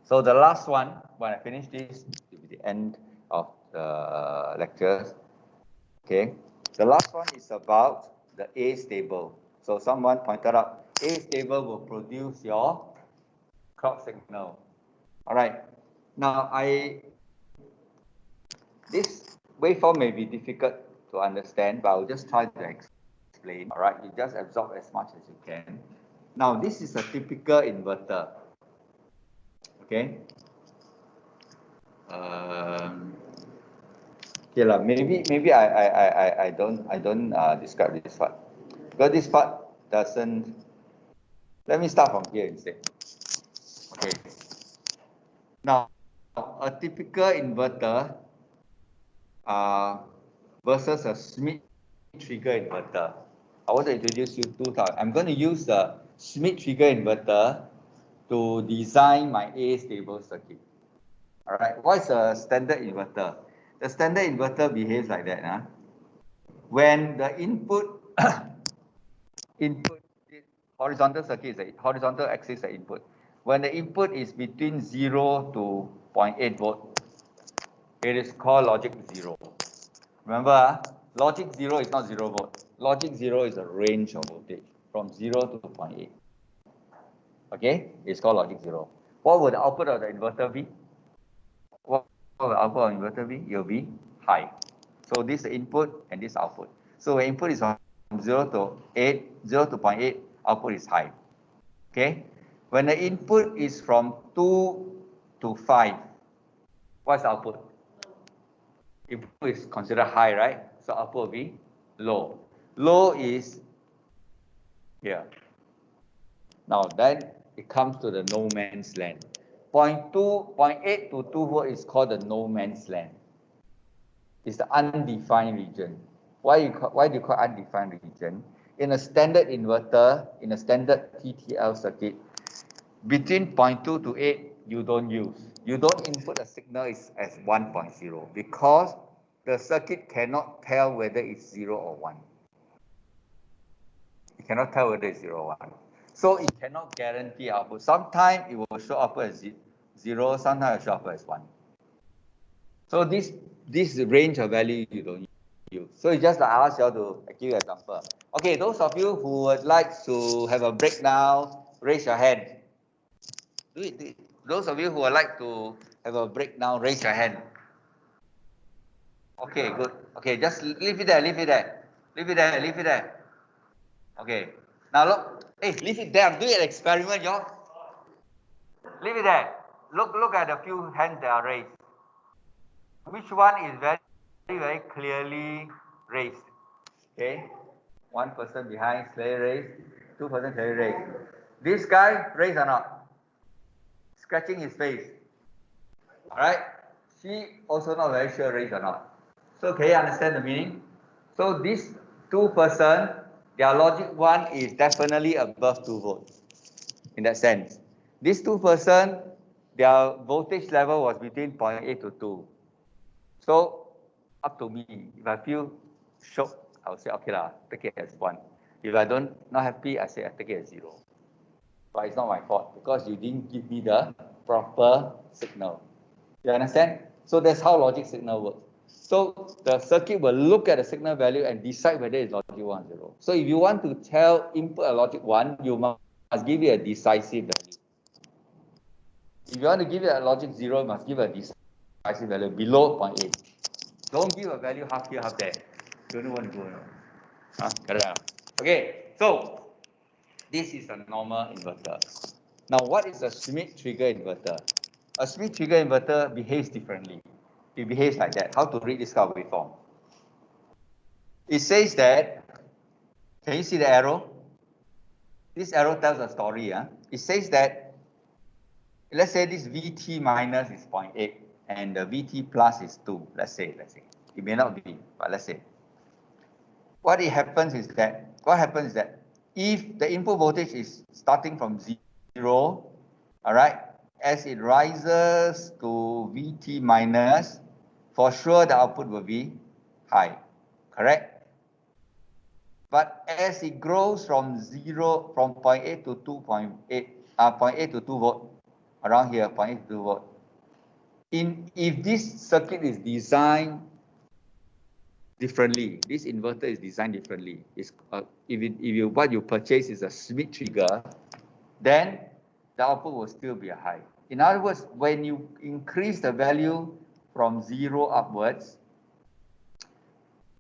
So the last one, when I finish this, it will be the end of the lectures. Okay, the last one is about the Astable. So someone pointed out, Astable will produce your clock signal. All right. Now this waveform may be difficult to understand, but I'll just try to explain. All right, you just absorb as much as you can. Now this is a typical inverter. Okay. Okay lah. Maybe I don't describe this part, because this part doesn't. Let me start from here instead. Okay. Now, a typical inverter versus a Schmidt trigger inverter. I want to introduce you 2 types. I'm going to use the Schmidt trigger inverter to design my Astable circuit. All right. What's a standard inverter? The standard inverter behaves like that. When the input horizontal circuit is horizontal axis is input. When the input is between 0 to 0.8 volt, it is called logic 0. Remember, logic 0 is not 0 volt. Logic 0 is a range of voltage from 0 to 0.8. Okay, it's called logic 0. What would the output of the inverter be? What will the output of the inverter be? It will be high. So this is the input and this output. So when input is from 0 to 0.8, output is high. Okay. When the input is from 2 to 5, what's the output? Input is considered high, right? So output will be low. Low is here. Now then it comes to the no man's land. 0.8 to 2 volt is called the no man's land. It's the undefined region. Why do you call undefined region? In a standard inverter, in a standard TTL circuit, between 0.2 to 8, you don't use. You don't input a signal as 1.0 because the circuit cannot tell whether it's 0 or 1. It cannot tell whether it's 0 or 1. So it cannot guarantee output. Sometimes it will show output as 0, sometimes it will show output as 1. So this range of value you don't use. So it's just like I ask you all to give you an example. Okay, those of you who would like to have a breakdown, raise your hand. Do it. Those of you who would like to have a breakdown, raise your hand. Okay, good. Okay, just leave it there, leave it there. Leave it there, leave it there. Okay. Now look, hey, leave it there. I'm doing an experiment, y'all. Leave it there. Look at the few hands that are raised. Which one is very clearly raised? Okay. 1 person behind, clearly raised. 2 persons clearly raised. This guy raised or not? Scratching his face. Alright? She also not very sure raised or not. So can you understand the meaning? So these two person, their logic 1 is definitely above 2 volts. In that sense. These two person, their voltage level was between 0.8 to 2. So up to me. If I feel shocked, I'll say, okay lah, take it as 1. If I don't not happy, I say I take it as 0. But it's not my fault because you didn't give me the proper signal. You understand? So that's how logic signal works. So the circuit will look at the signal value and decide whether it's logic 1 or 0. So if you want to tell input a logic 1, you must give it a decisive value. If you want to give it a logic 0, you must give a decisive value below 0.8. Don't give a value half here, half there. You don't want to go. Correct. Okay, so this is a normal inverter. Now, what is a Schmidt trigger inverter? A Schmidt trigger inverter behaves differently. It behaves like that. How to read this kind of waveform? It says that, can you see the arrow? This arrow tells a story. It says that, let's say this VT minus is 0.8 and the VT plus is 2. Let's say. It may not be, but let's say. What happens is that if the input voltage is starting from 0, all right, as it rises to VT minus, for sure the output will be high, correct? But as it grows from 0.8 to 0.8 to 2 volt, around here, 0.8 to 2 volt, if this circuit is designed differently, this inverter is designed differently. What you purchase is a Schmidt trigger, then the output will still be high. In other words, when you increase the value from 0 upwards,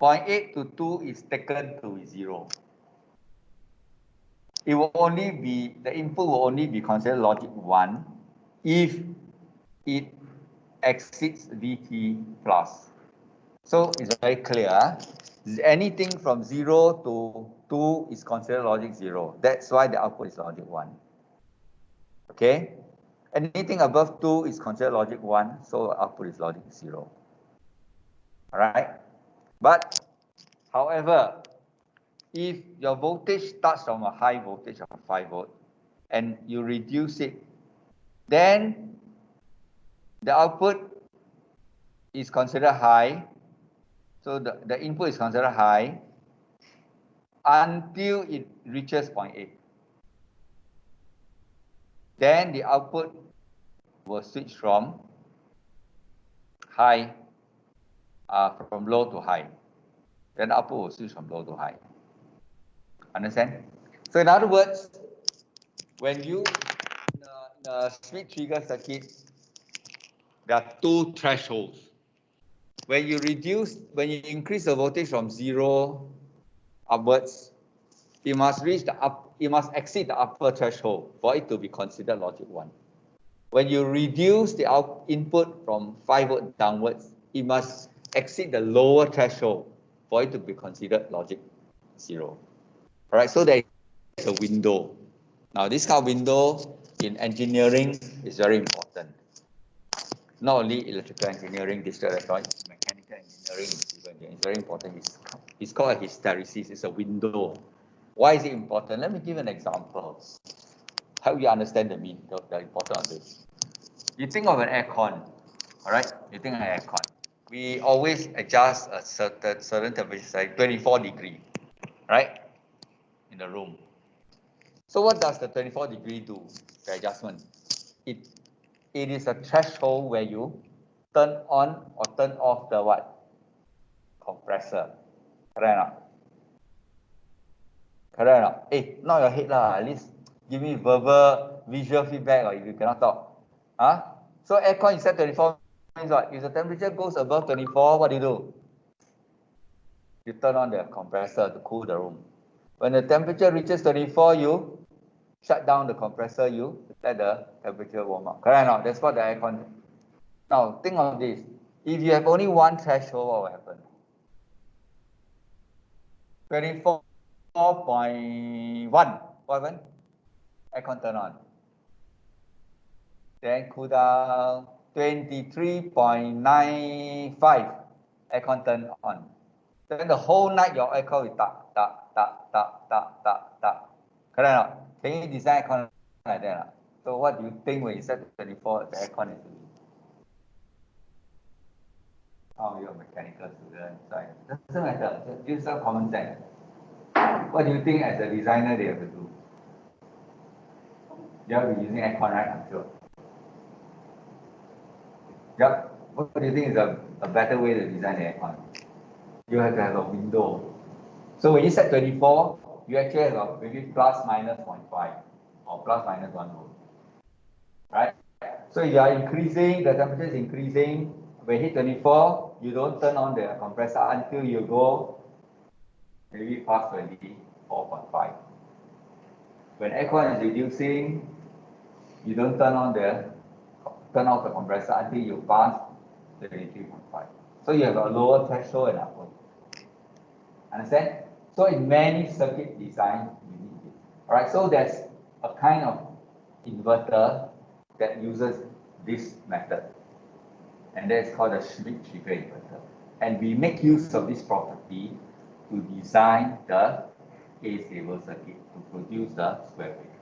0.8 to 2 is taken to 0. It will only be, the input will only be considered logic 1 if it exceeds VT plus. So it's very clear. Anything from 0 to 2 is considered logic 0. That's why the output is logic 1. Okay? Anything above 2 is considered logic 1, so output is logic 0. Alright? But, however, if your voltage starts from a high voltage of 5 volt and you reduce it, then the output is considered high. So the input is considered high until it reaches 0.8. Then the output will switch from high, from low to high. Then the output will switch from low to high. Understand? So in other words, when you in a Schmidt trigger circuit, there are two thresholds. When you increase the voltage from 0 upwards, it must exceed the upper threshold for it to be considered logic 1. When you reduce the input from 5 volt downwards, it must exceed the lower threshold for it to be considered logic 0. All right, so there is a window. Now, this kind of window in engineering is very important. Not only electrical engineering, digital electronics, mechanical engineering, it's very important. It's called a hysteresis. It's a window. Why is it important? Let me give an example. Help you understand the importance of this. You think of an aircon, all right? You think of an aircon. We always adjust a certain temperature, like 24 degrees, right? In the room. So what does the 24 degree do, the adjustment? It is a threshold where you turn on or turn off the what? Compressor. Correct or not? Correct or not? Hey, not your head lah. At least give me verbal, visual feedback, or if you cannot talk. So aircon is set 24 means what? If the temperature goes above 24, what do? You turn on the compressor to cool the room. When the temperature reaches 24, you shut down the compressor, you let the temperature warm up. Correct or not? That's what the aircon does. Now, think of this. If you have only one threshold, what will happen? 24.1. What happened? Aircon turn on. Then cool down 23.95. Aircon turn on. Then the whole night your aircon will tap. Correct or not? Can you design aircon like that? So what do you think when you set 24, the aircon is doing? Oh, you're a mechanical student. So it doesn't matter. Just use some common sense. What do you think as a designer they have to do? You have to be using aircon, right? I'm sure. Yep. What do you think is a better way to design the aircon? You have to have a window. So when you set 24, you actually have a maybe plus minus 0.5 or plus minus 1 volt. Right? So you are increasing, the temperature is increasing. When you hit 24, you don't turn on the compressor until you go maybe past 24.5. When aircon is reducing, you don't turn off the compressor until you pass 23.5. So you have a lower threshold and upper. Understand? So in many circuit design, you need it. Alright, so there's a kind of inverter that uses this method. And that's called a Schmidt trigger inverter. And we make use of this property to design the Astable circuit to produce the square wave.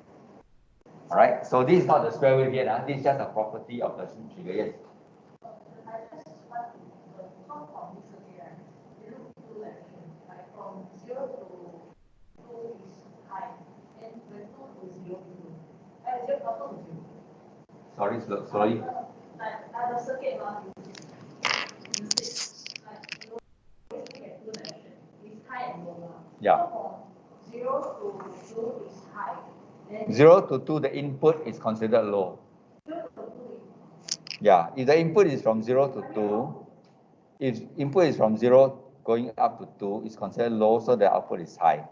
Alright, so this is not the square wave yet. This is just a property of the Schmidt trigger. Yes. Sorry, slowly. Yeah. 0 to 2, the input is considered low. Yeah, if the input is from 0 to 2, if input is from 0 going up to 2, it's considered low, so the output is high.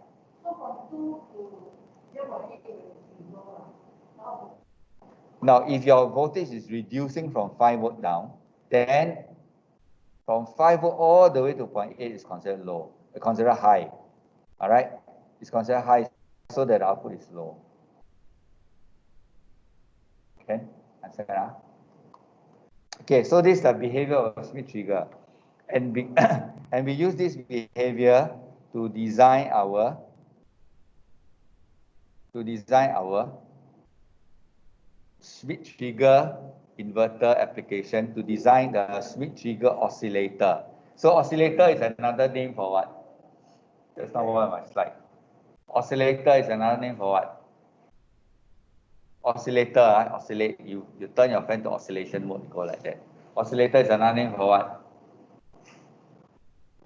Now, if your voltage is reducing from 5 volt down, then from 5 volt all the way to 0.8 is considered low, considered high. All right, it's considered high, so that the output is low. Okay, understand? Okay, so this is the behavior of a Schmidt trigger, and we and we use this behavior to design our Schmidt trigger inverter application, to design the Schmidt trigger oscillator. So oscillator is another name for what? That's not one of my slides. Oscillator is another name for what? Oscillator, oscillate. You turn your fan to oscillation mode, go like that. Oscillator is another name for what?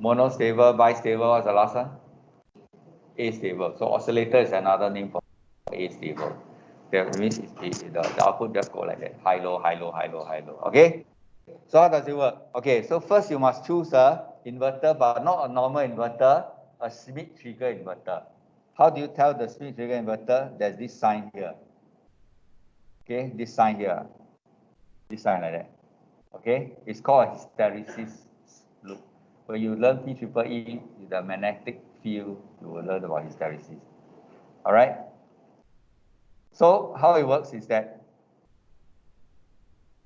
Monostable, bistable, what's the last one? Astable. So oscillator is another name for astable. That means the output just go like that. High, low, high, low, high, low, high, low. Okay? So how does it work? Okay, so first you must choose a inverter, but not a normal inverter, a Schmidt trigger inverter. How do you tell the Schmidt trigger inverter? There's this sign here. Okay, this sign here. This sign like that. Okay, it's called a hysteresis loop. When you learn PEEE, the magnetic field, you will learn about hysteresis. All right. So how it works is that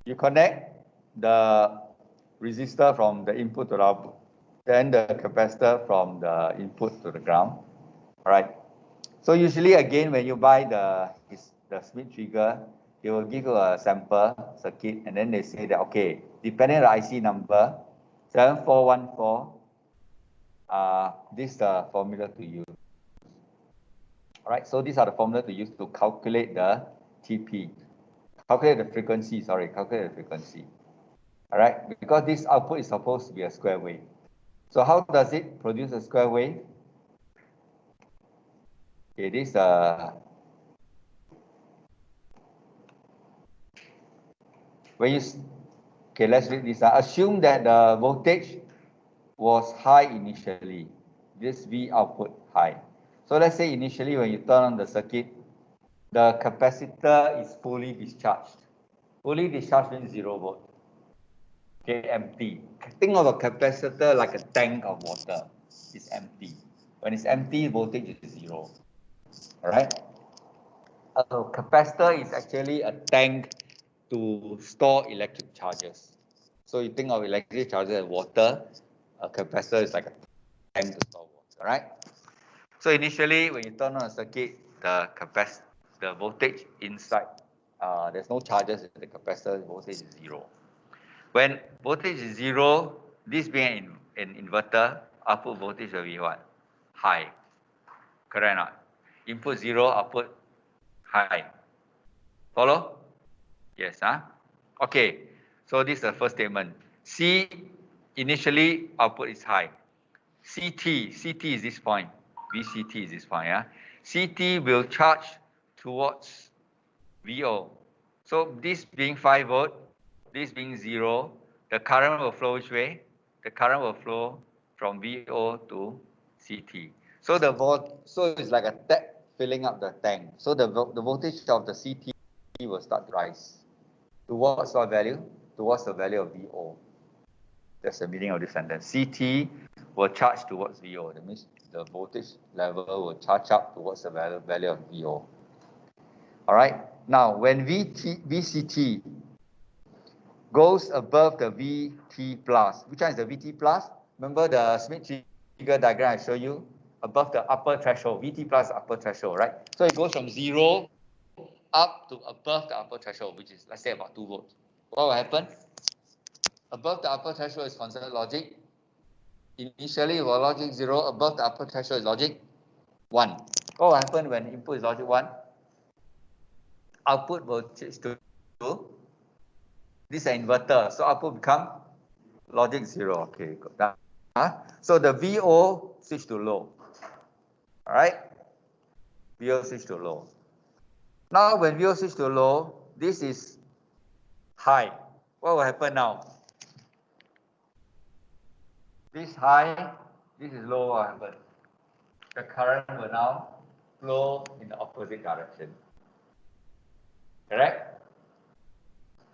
you connect the resistor from the input to the output, then the capacitor from the input to the ground. All right. So usually, again, when you buy the Schmidt trigger, they will give you a sample circuit, and then they say that, okay, depending on the IC number, 7414, this is the formula to use. All right, so these are the formula to use to calculate the TP. Calculate the frequency, calculate the frequency. All right, because this output is supposed to be a square wave. So how does it produce a square wave? Okay, this when you, okay, let's read this. Assume that the voltage was high initially. This V output high. So let's say initially when you turn on the circuit, the capacitor is fully discharged. Fully discharged means 0 volt. Okay, empty. Think of a capacitor like a tank of water. It's empty. When it's empty, voltage is 0. All right. A capacitor is actually a tank to store electric charges. So you think of electric charges as water, a capacitor is like a tank to store water, right? So initially, when you turn on a circuit, the voltage inside, there's no charges in the capacitor, voltage is zero. When voltage is zero, this being an inverter, output voltage will be what? High. Correct or not? Input zero, output high. Follow? Yes, huh? Okay, so this is the first statement. C, initially output is high. CT is this point. VCT is this point, yeah? CT will charge towards VO. So this being 5 volt, this being 0, the current will flow which way? The current will flow from VO to CT. So it's like a tap filling up the tank. So the voltage of the CT will start to rise. Towards what value? Towards the value of VO. That's the meaning of this sentence. CT will charge towards VO. That means the voltage level will charge up towards the value of VO. All right. Now, when VCT goes above the VT plus, which one is the VT plus? Remember the Smith trigger diagram I showed you? Above the upper threshold, VT plus upper threshold, right? So it goes from 0 up to above the upper threshold, which is, let's say, about 2 volts. What will happen? Above the upper threshold is considered logic. Initially, for logic 0, above the upper threshold is logic 1. What will happen when input is logic 1? Output will change to, this is an inverter, so output become logic 0. Okay, got that. So the VO switch to low. All right? VO switch to low. Now, when VO switch to low, this is high. What will happen now? This high, this is low. What will happen? The current will now flow in the opposite direction. Correct?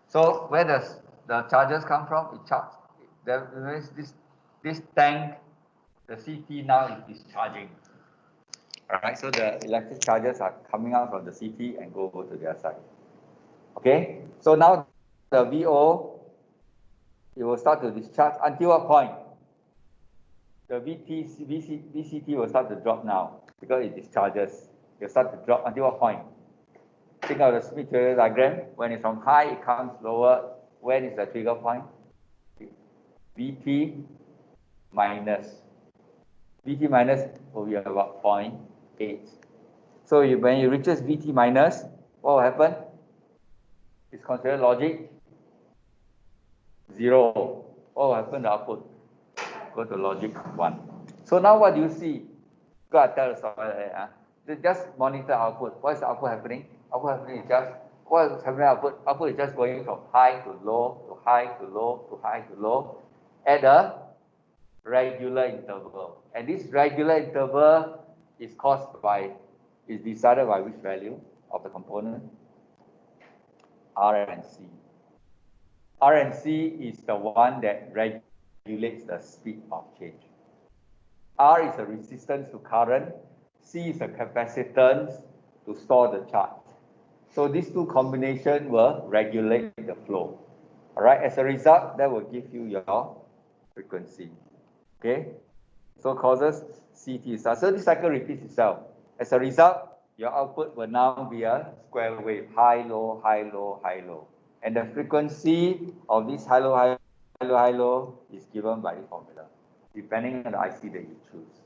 So where does the charges come from? It charges. There is this tank, the CT now is discharging. All right, so the electric charges are coming out from the CT and go over to the other side. Okay, so now the VO, it will start to discharge until what point? The VCT will start to drop now because it discharges. It will start to drop until what point? Think of the Smith trigger diagram. When it's from high, it comes lower. When is the trigger point? VT minus. VT minus will be about 0.8. So when it reaches VT minus, what will happen? It's considered logic 0. What will happen to output? Go to logic 1. So now what do you see? Go and tell the story. Just monitor output. What is the output happening? Output happening is just, what is happening output? Output is just going from high to low, to high to low, to high to low at a regular interval. And this regular interval is decided by which value of the component? R and C. R and C is the one that regulates the speed of change. R is a resistance to current. C is a capacitance to store the charge. So these two combinations will regulate the flow. All right. As a result, that will give you your frequency. Okay. So causes CT. So this cycle repeats itself. As a result, your output will now be a square wave, high, low, high, low, high, low. And the frequency of this high, low, high, low, high, low is given by the formula, depending on the IC that you choose.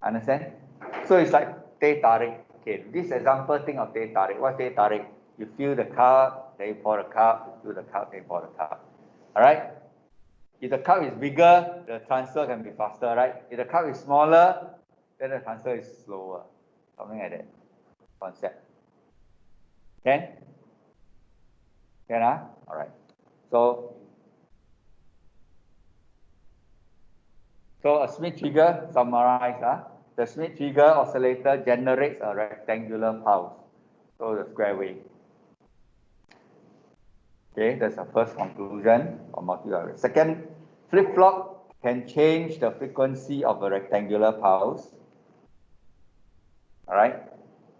Understand? So it's like teh tarik. Okay, this example, think of teh tarik. What's teh tarik? You fill the cup, then you pour the cup, you fill the cup, then you pour the cup. All right? If the cup is bigger, the transfer can be faster, right? If the cup is smaller, then the transfer is slower. Something like that. Concept. Can? Can, huh? All right. So a Smith trigger, summarize, the Smith trigger oscillator generates a rectangular pulse. So the square wave. Okay, that's the first conclusion of multivariate. Second, flip-flop can change the frequency of a rectangular pulse. All right.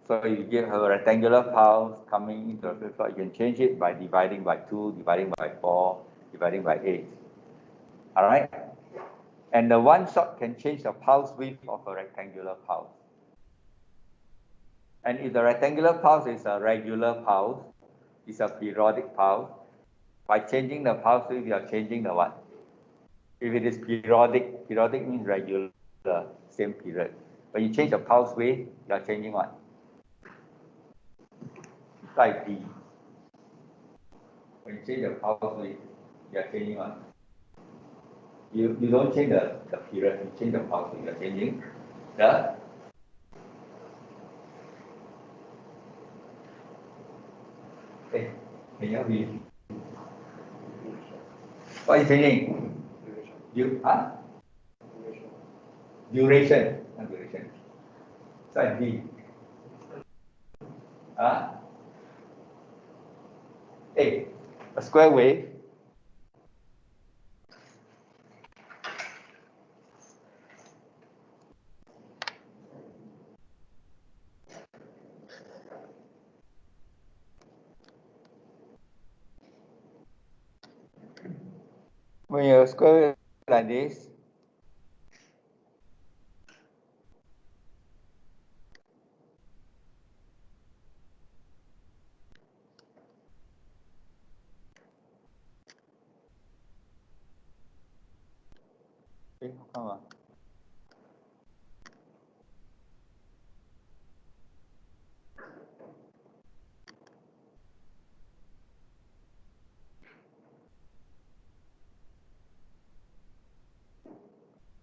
So if you have a rectangular pulse coming into a flip-flop, you can change it by dividing by 2, dividing by 4, dividing by 8. All right? And the one shot can change the pulse width of a rectangular pulse. And if the rectangular pulse is a regular pulse, it's a periodic pulse, by changing the pulse width, you are changing the what? If it is periodic, periodic means regular, same period. When you change the pulse width, you are changing what? Like D. When you change the pulse width, you are changing what? You don't change the period, you change the pulse width, you are changing the can you read? What are you changing? Duration. Not duration. Side D. A. A square wave. When you square wave like this, come on.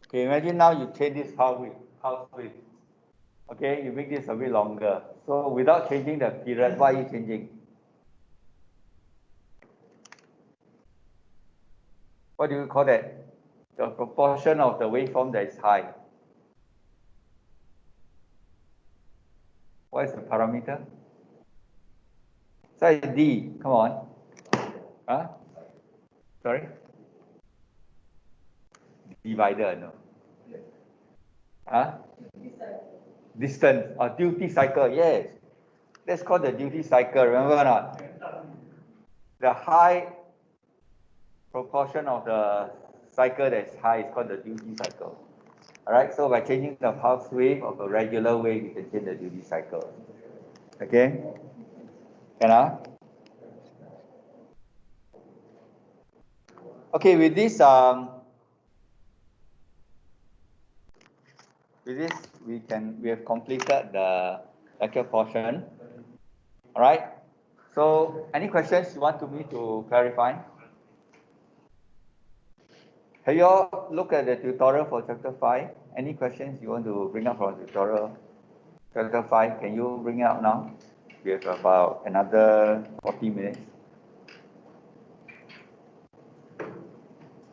Okay, imagine now you change this pulse width. Okay, you make this a bit longer. So without changing the period, what are you changing? What do you call that? The proportion of the waveform that is high. What is the parameter? Size D, come on. Sorry? Divider, no. Distance or duty cycle, yes. That's called the duty cycle, remember or not? The high proportion of the cycle that's high is called the duty cycle. All right, so by changing the pulse wave of a regular wave, you can change the duty cycle. Okay? Can Okay, with this we have completed the lecture portion. All right. So any questions you want me to clarify? Have you all looked at the tutorial for chapter 5? Any questions you want to bring up from tutorial chapter 5? Can you bring it up now? We have about another 40 minutes.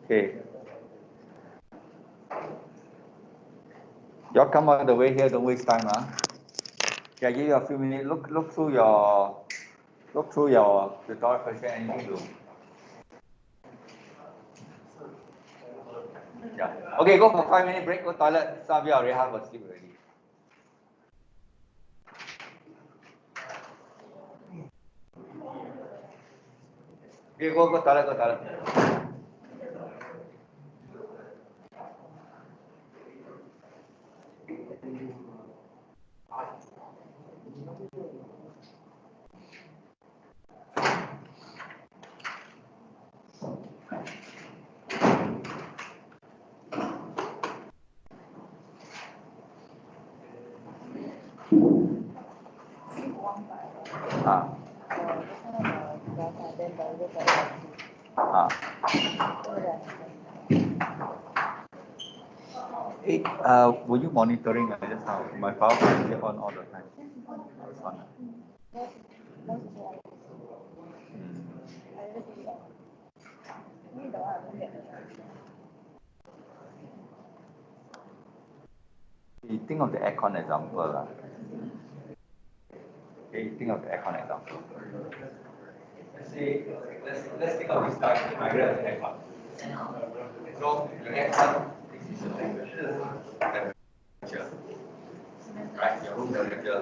Okay. Y'all come all the way here, don't waste time, Okay, I give you a few minutes. Look through your tutorial question, anything to. Yeah. Okay, go for 5-minute break, go toilet. Some of you already have a sleep already. Okay, go toilet. Hey, were you monitoring just now? My power is on all the time. It's on. You think of the aircon example. Okay, you think of the aircon example. Let's think of this diagram of the aircon. So the aircon, this is the temperature. Right, your room temperature.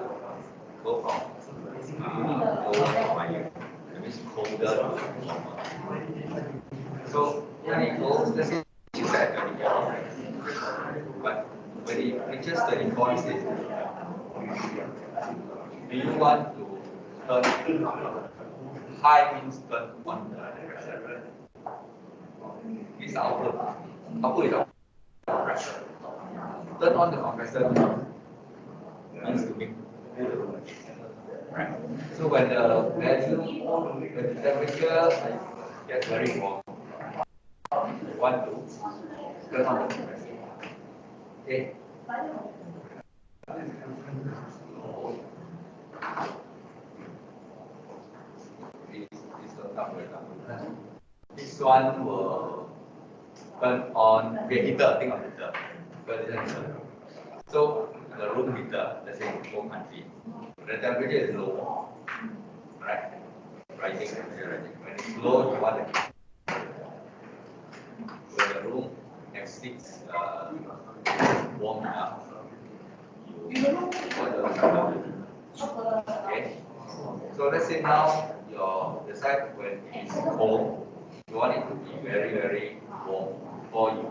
go from lower to higher. That means colder to warmer. So when it goes, let's say it's at 24, but when it reaches 34, it says, do you want to turn high means turn on the compressor? This is output. Output is our compressor. Turn on the compressor means to make cool. Right. So when the value, when the temperature gets very warm, you want to turn on the compressor. Okay. This one will turn on the heater, think of heater. So the room heater, let's say home country, the temperature is low, right? Rising temperature, rising. When it's low, you want the when the room exceeds warm enough, you want the okay. So let's say now the site when it is cold, you want it to be very, very warm before you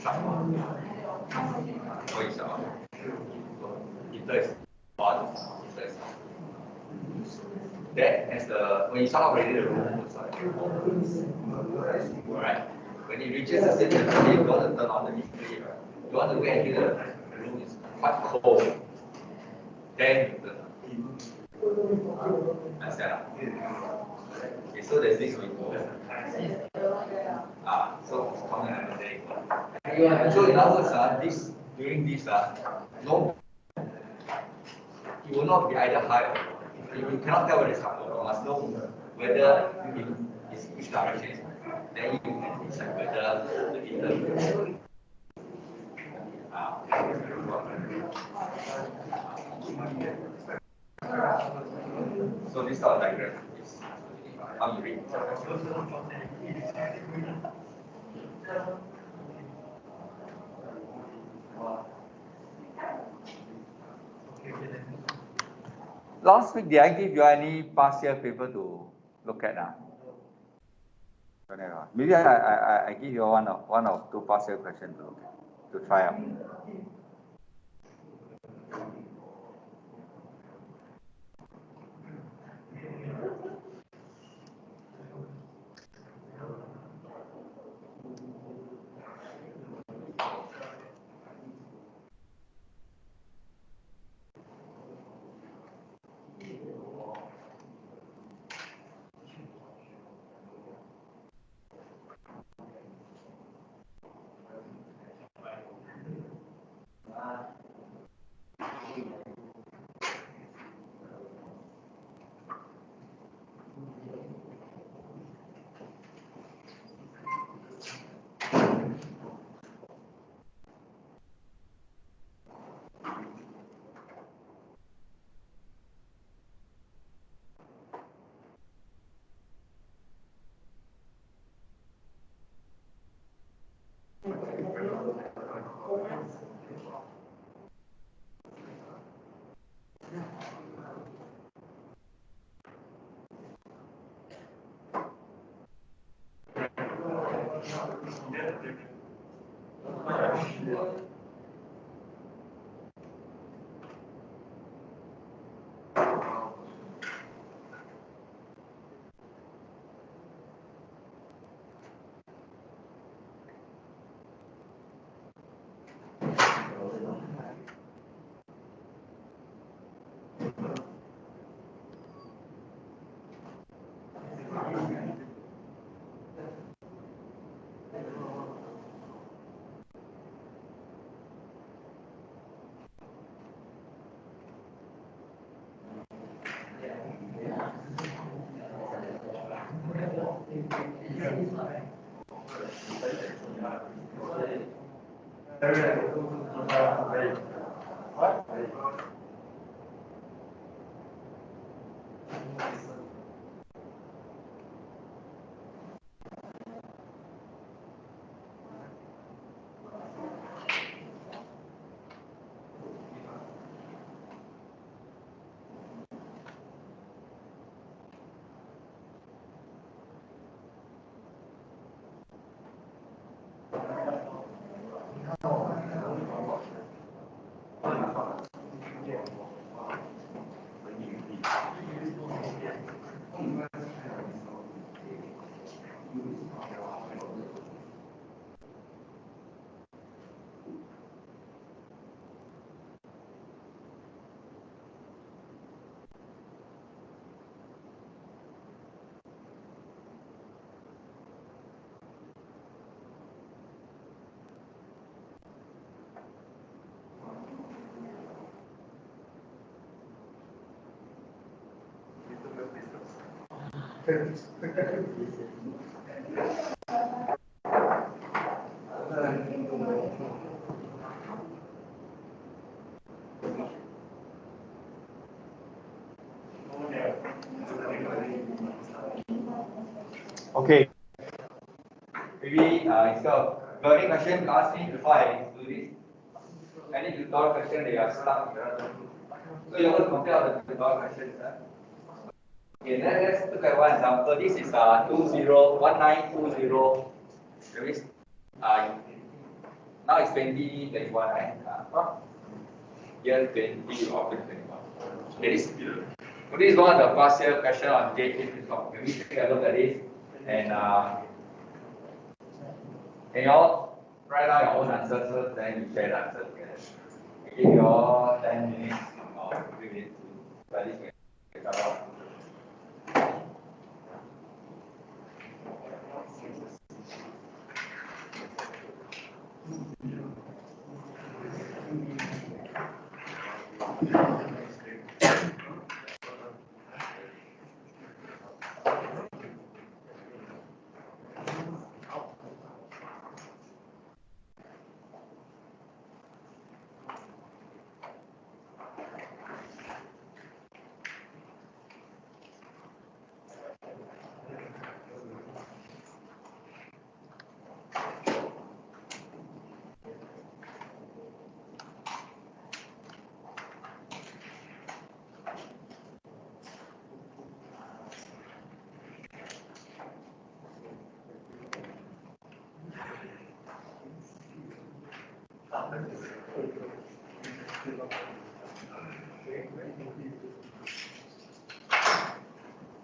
shut off. Before you shut off. So heater is on, heater is off. Then as when you shut off already, the room will start to warm. Alright. When it reaches a certain temperature, you want to turn on the heater. You want to wait until the room is quite cold. Then you turn on. Understand? Okay, so there's this window. So it's common understanding. So in other words, this during this no, it will not be either high or low. You cannot tell whether it's high or low. You must know whether it's which direction is. Then you can decide whether the heater. So this is our diagram. How you read? Last week, did I give you any past year paper to look at now? Maybe I give you one of two past year questions to try out. Okay. Maybe instead of learning question, ask me before I do this. Any tutorial question they are stuck. So you want to compare the tutorial questions. Okay, let's look at one example. This is 1920. There is now it's 2021, right? Year 20 or 2021. Okay, this is one of the past year question on date. Maybe take a look at this and you all write down your own answers, so then you share the answers together. I give you all 10 minutes or 3 minutes to study together.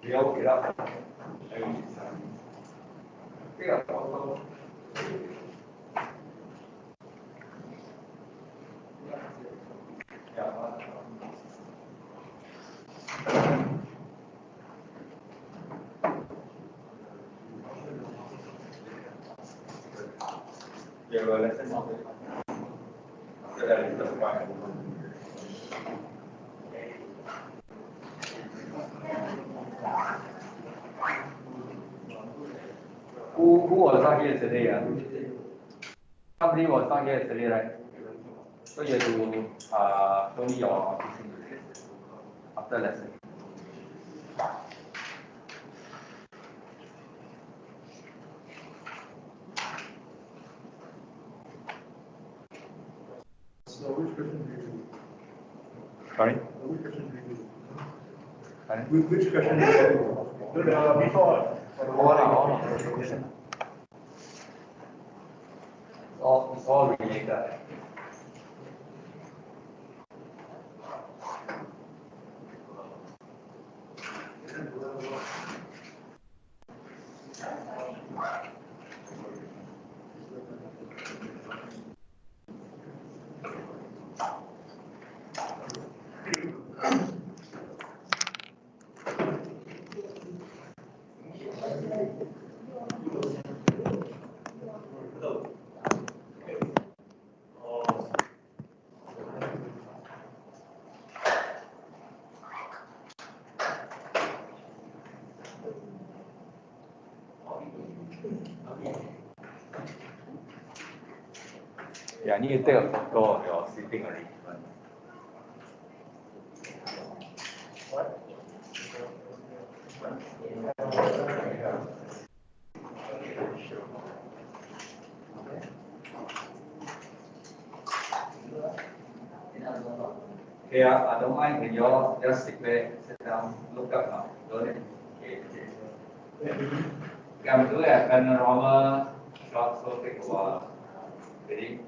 Yeah, look it up. Yeah, well, let's say that is the point. Who was not here yesterday? Somebody was not here yesterday, right? So you have to show me your teaching after lesson. So which question do you do? Sorry? Which question do you do? Sorry? Which question do you do? Before. It's all related. Yeah, I need to take a photo of your seating arrangement. Yeah, I don't mind when you all just sit there, sit down, look up now. Okay. I'm doing a panorama shot, so take a while. Ready?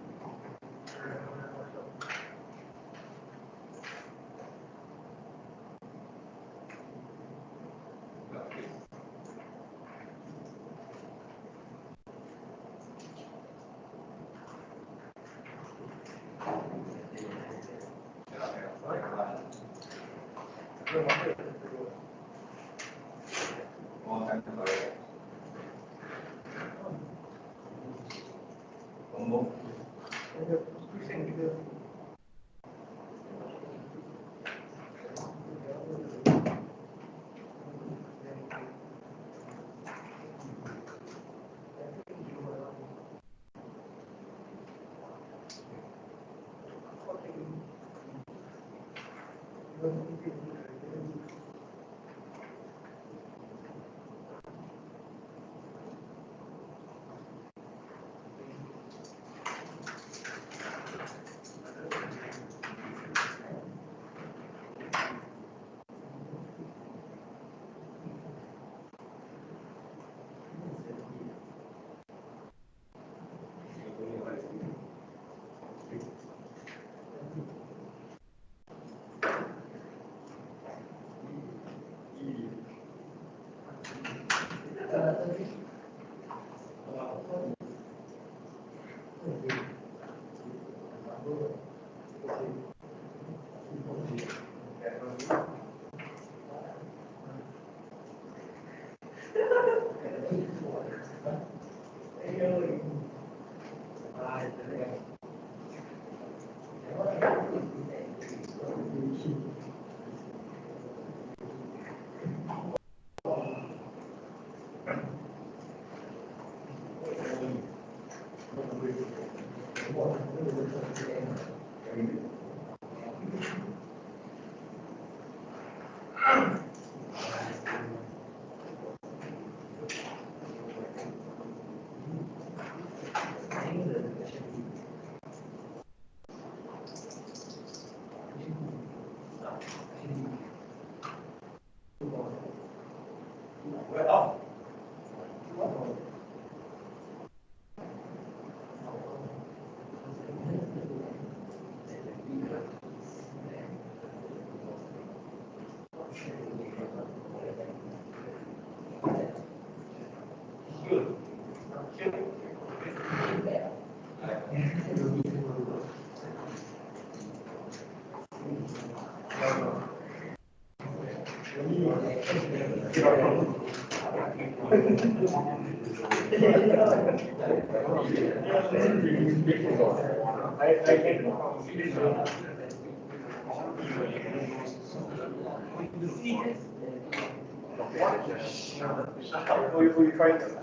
We try to.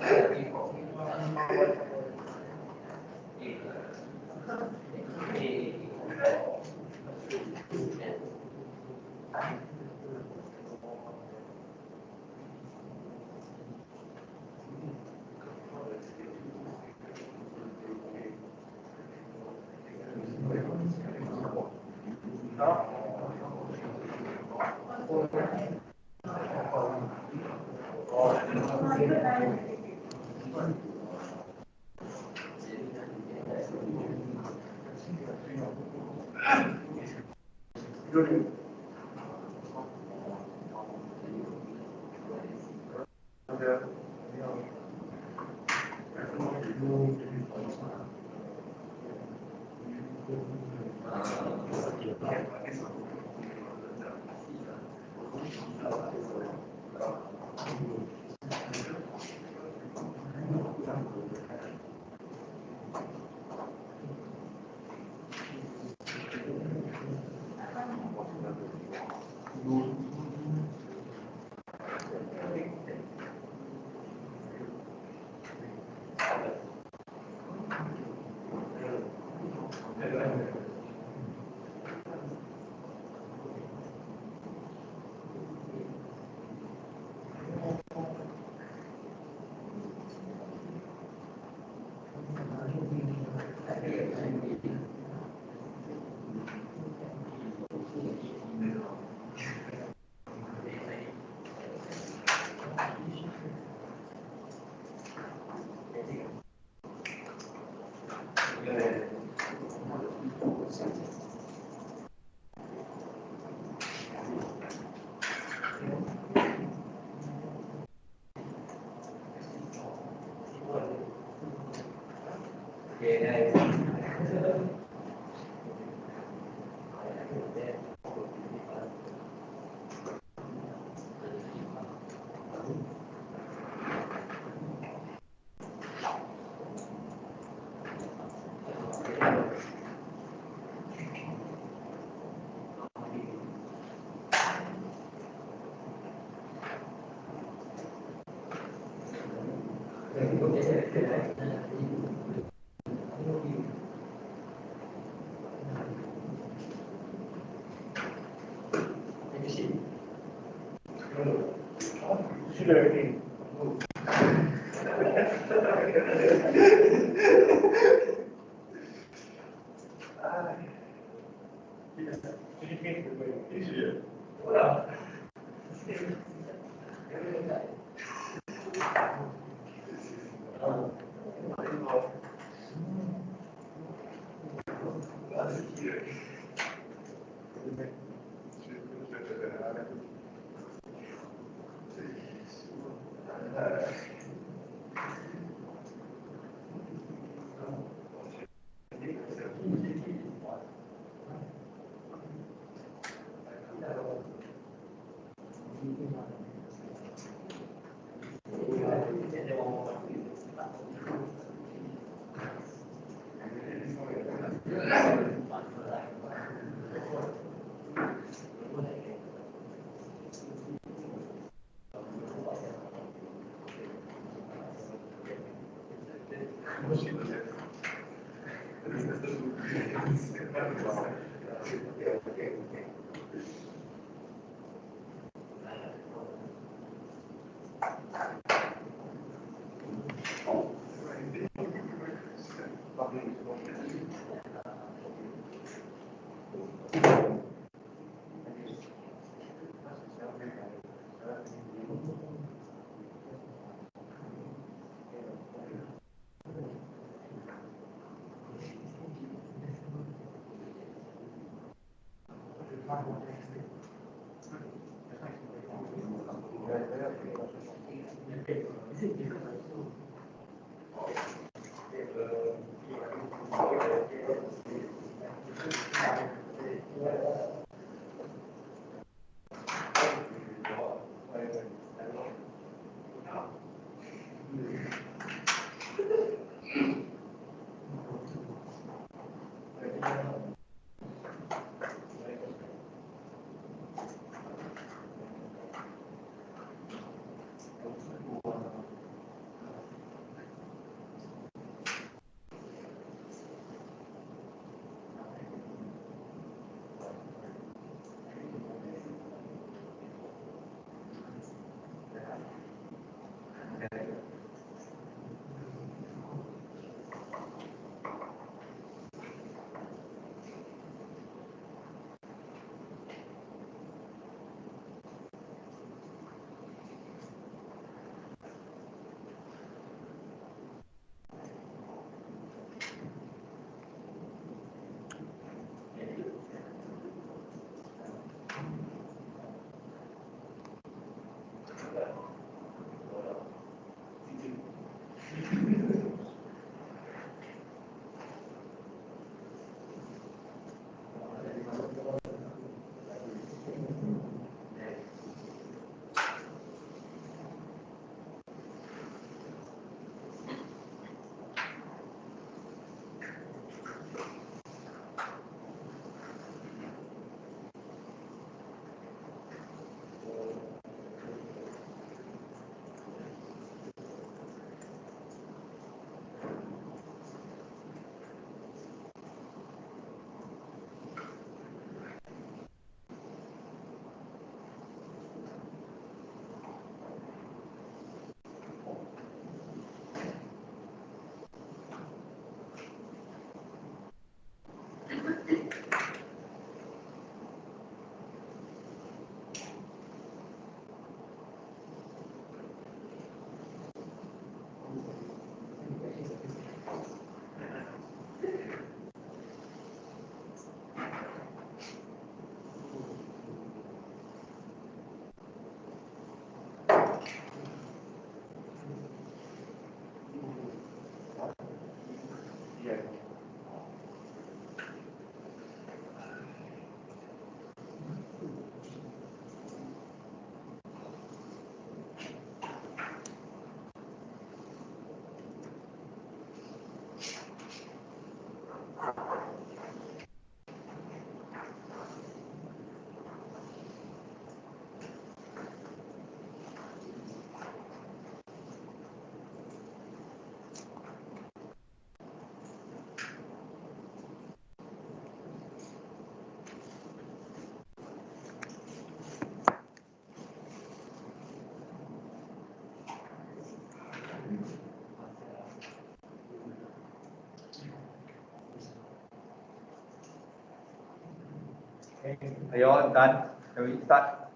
Are you all done? Can we start?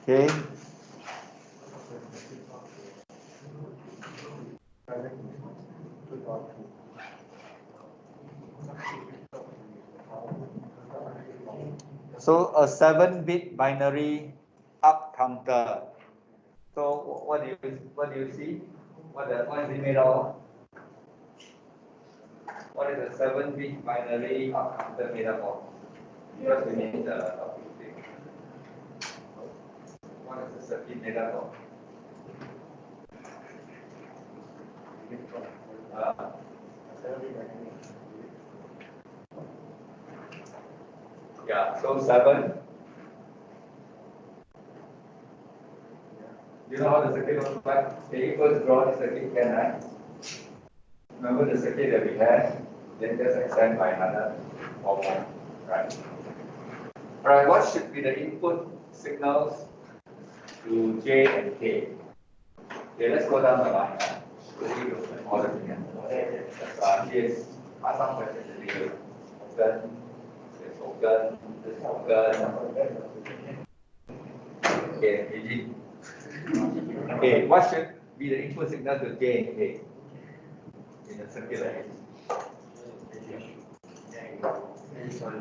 Okay. So a 7-bit binary up counter. So what do you see? What is it made of? What is a 7-bit binary up counter made up of? Because we need the topic. What is the circuit made up of? Yeah, so 7. You know how the circuit looks like? Can you first draw the circuit, can I? Remember the circuit that we had? Then just extend by another 4 point, right? Alright, what should be the input signals to J and K? Okay, let's go down the line. Order again. Here's pasang versus the open, this open, this open. Okay, easy. Okay, what should be the input signal to J and K in the circuit like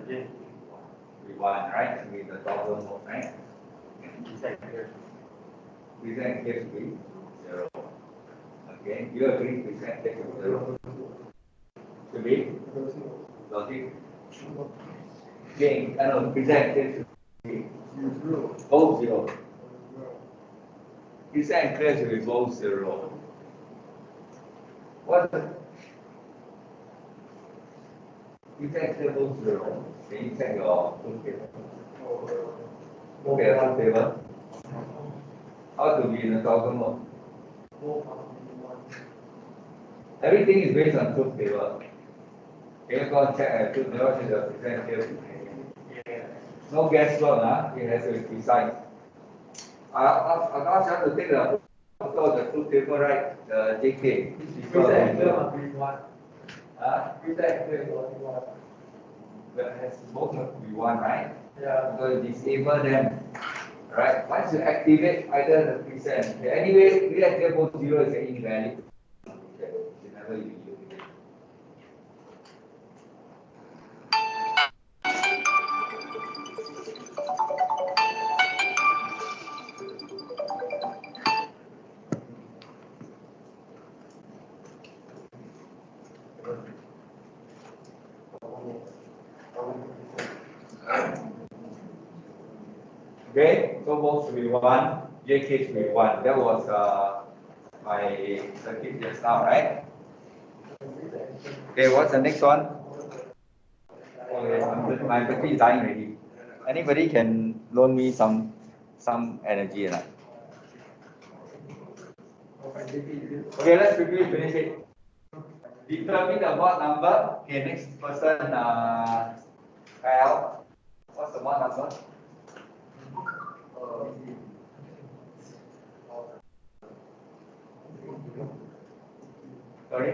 this? We want, right? With the toggle mode, right? Present K should be 0. Okay, you agree present K should be 0? Should be logic. Okay, no, present K should be both 0. Present K should be both 0. What? Present K both 0. Can you check your truth table? Okay, truth table. How to be in the toggle mode? Everything is based on truth table. Can you go and check truth table is the present K? No guesswork, huh? It has to be precise. I'll ask you to take the photo of the truth table, right? The JK. But has both of be one, right? Yeah. So disable them. Right? Once you activate either the present, okay, anyway, reactive both 0 is invalid. Okay. Never you use it. Okay, so both should be 1, JK should be 1. That was my circuit just now, right? Okay, what's the next one? Okay, my battery is dying already. Anybody can loan me some energy, right? Okay, let's quickly finish it. Determine the mod number. Okay, next person, Kyle. What's the mod number? Sorry?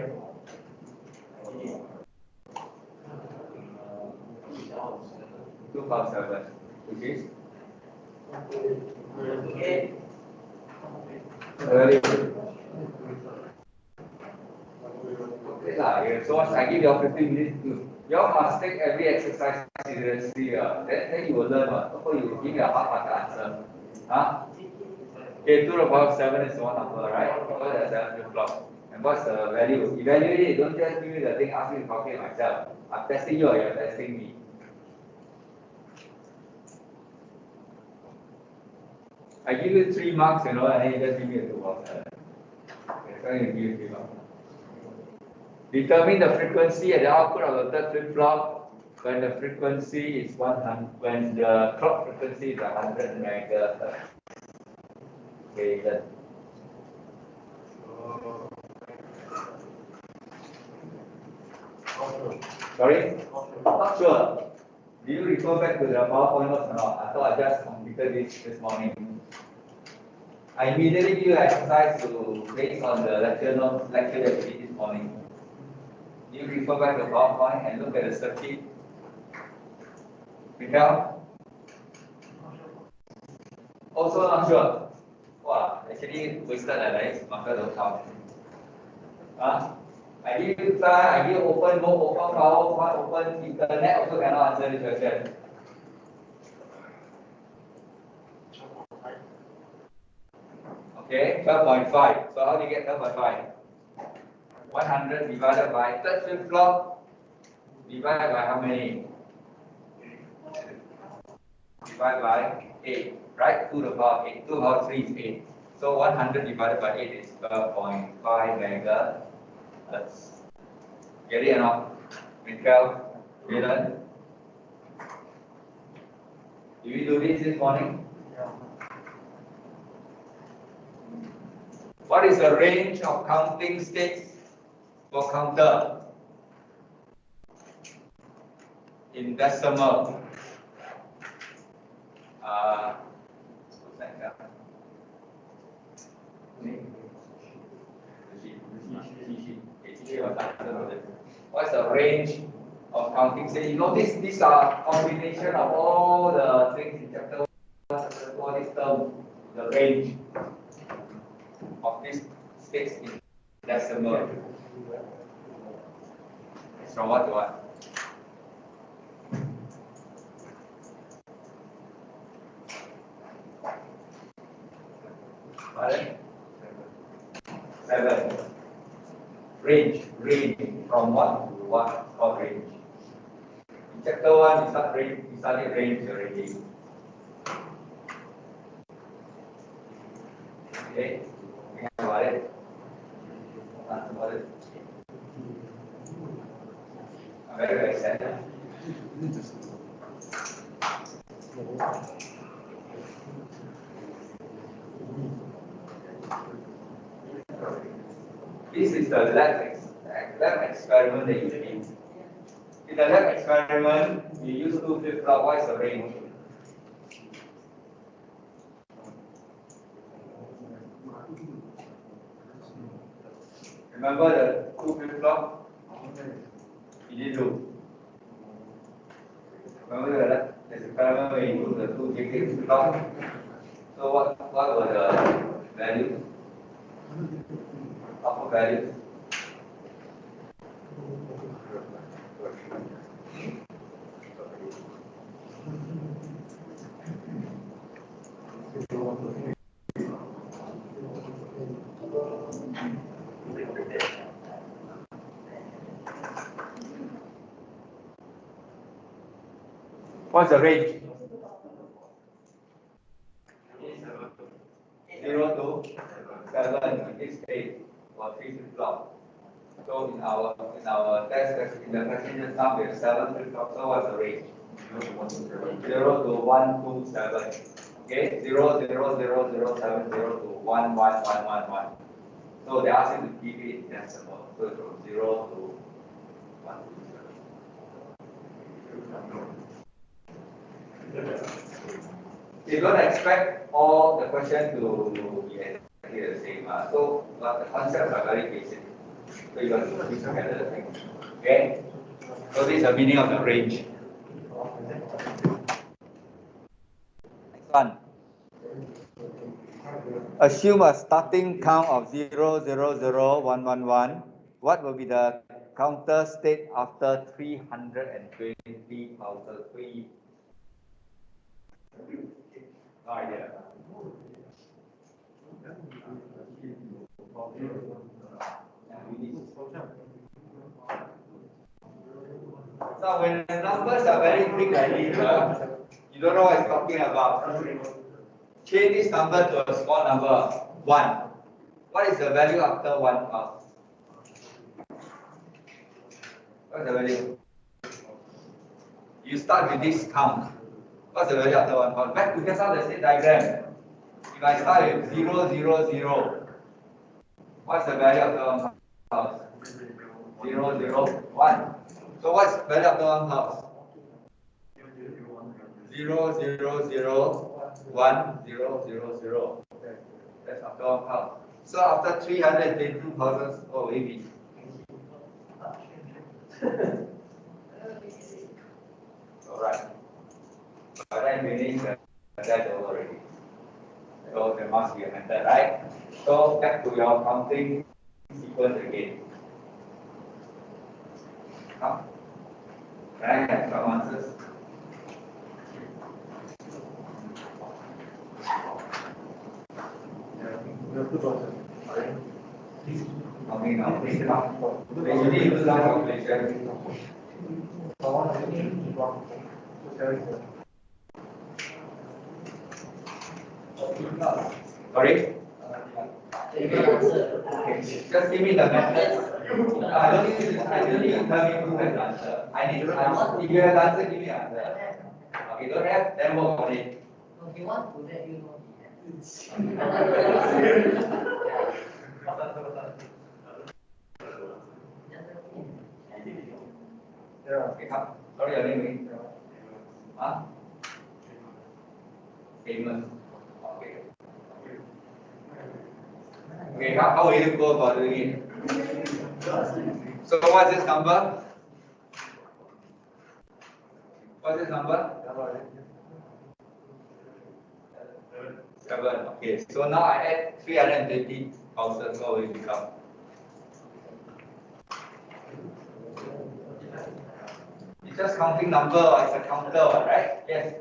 2007, which is? Very good. Okay, so I give you 15 minutes to, you all must take every exercise seriously. Then you will learn. Before you give me a half answer. Huh? Okay, 2 to the power 7 is one number, right? Because there's 7 flip-flop. And what's the value? Evaluate it. Don't just give me the thing, ask me to calculate myself. I'm testing you or you're testing me. I give you 3 marks, and then you just give me a 2 marks. Okay, so I give you 3 marks. Determine the frequency at the output of the third flip-flop when the frequency is 100, when the clock frequency is 100 megahertz. Okay, then. Sorry? Not sure. Do you refer back to the PowerPoint notes or not? I thought I just completed this morning. I immediately give you exercise to based on the lecture notes, lecture that we did morning? Do you refer back to PowerPoint and look at the circuit? Miguel? Also not sure. Wow, actually wasted a nice marker don't count. I give you try, I give open book, open PowerPoint, open internet, also cannot answer this question. Okay, 12.5. So how do you get 12.5? 100 divided by third flip-flop divided by how many? Divided by 8, right? 2 to the power 8. 2 to the power 3 is 8. So 100 divided by 8 is 12.5 megahertz. Get it or not? Mikael, Dylan? Did we do this morning? What is the range of counting states for counter in decimal? What's the range of counting states? You notice these are combination of all the things in chapter 1, chapter 2, all this term, the range of these states in decimal. From what to what? Pardon? 7. Range from what to what called range? In chapter 1, you studied range already. Okay, we have about it. That's about it. I'm very excited. This is the lab experiment that you did. In the lab experiment, you use 2 flip-flop. What is the range? Remember the 2 flip-flop? You did do. Remember the experiment where you use the 2 flip-flop? So what were the values? Upper values? What's the range? 0 to 7 in this case for 3 flip-flop. So in our test, in the question just now, we have 7 flip-flops. So what's the range? 0 to 1, 2, 7. Okay, 0, 0, 0, 0, 7, 0 to 1, 1, 1, 1, 1. So they ask you to keep it in decimal. So from 0 to 1, 2, 7. You don't expect all the questions to be exactly the same. So, but the concepts are very basic. So you got to put together the things. Okay? So this is the meaning of the range. Next one. Assume a starting count of 0, 0, 0, 1, 1, 1. What will be the counter state after 320,000? No idea. So when the numbers are very big like this, you don't know what it's talking about. Change this number to a small number, 1. What is the value after 1 pass? What's the value? You start with this count. What's the value after 1 pass? Back to just on the same diagram. If I start with 0, 0, 0, what's the value after 1 pass? 0, 0, 1. So what's the value after 1 pass? 0, 0, 0, 1, 0, 0, 0. That's after 1 pass. So after 322,000, oh maybe. time finish that's over already. So there must be a method, right? So back to your counting sequence again. Huh? Can I have some answers? How many now? They usually use some calculation. Sorry? Just give me the method. I don't need to tell me who has the answer. I need to answer. If you have the answer, give me the answer. Okay, don't have, then work on it. If you want to let you know. Okay, come. Sorry, your name is? Huh? Famous. Okay. Okay, how will you go about doing it? So what's this number? What's this number? 7. Okay, so now I add 320,000. What will it become? It's just counting number, it's a counter, right? Yes.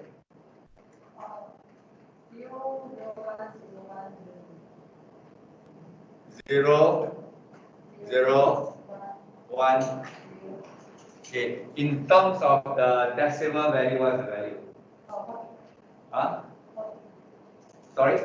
0, 0, 1. Okay. In terms of the decimal value, what's the value? Huh? Sorry?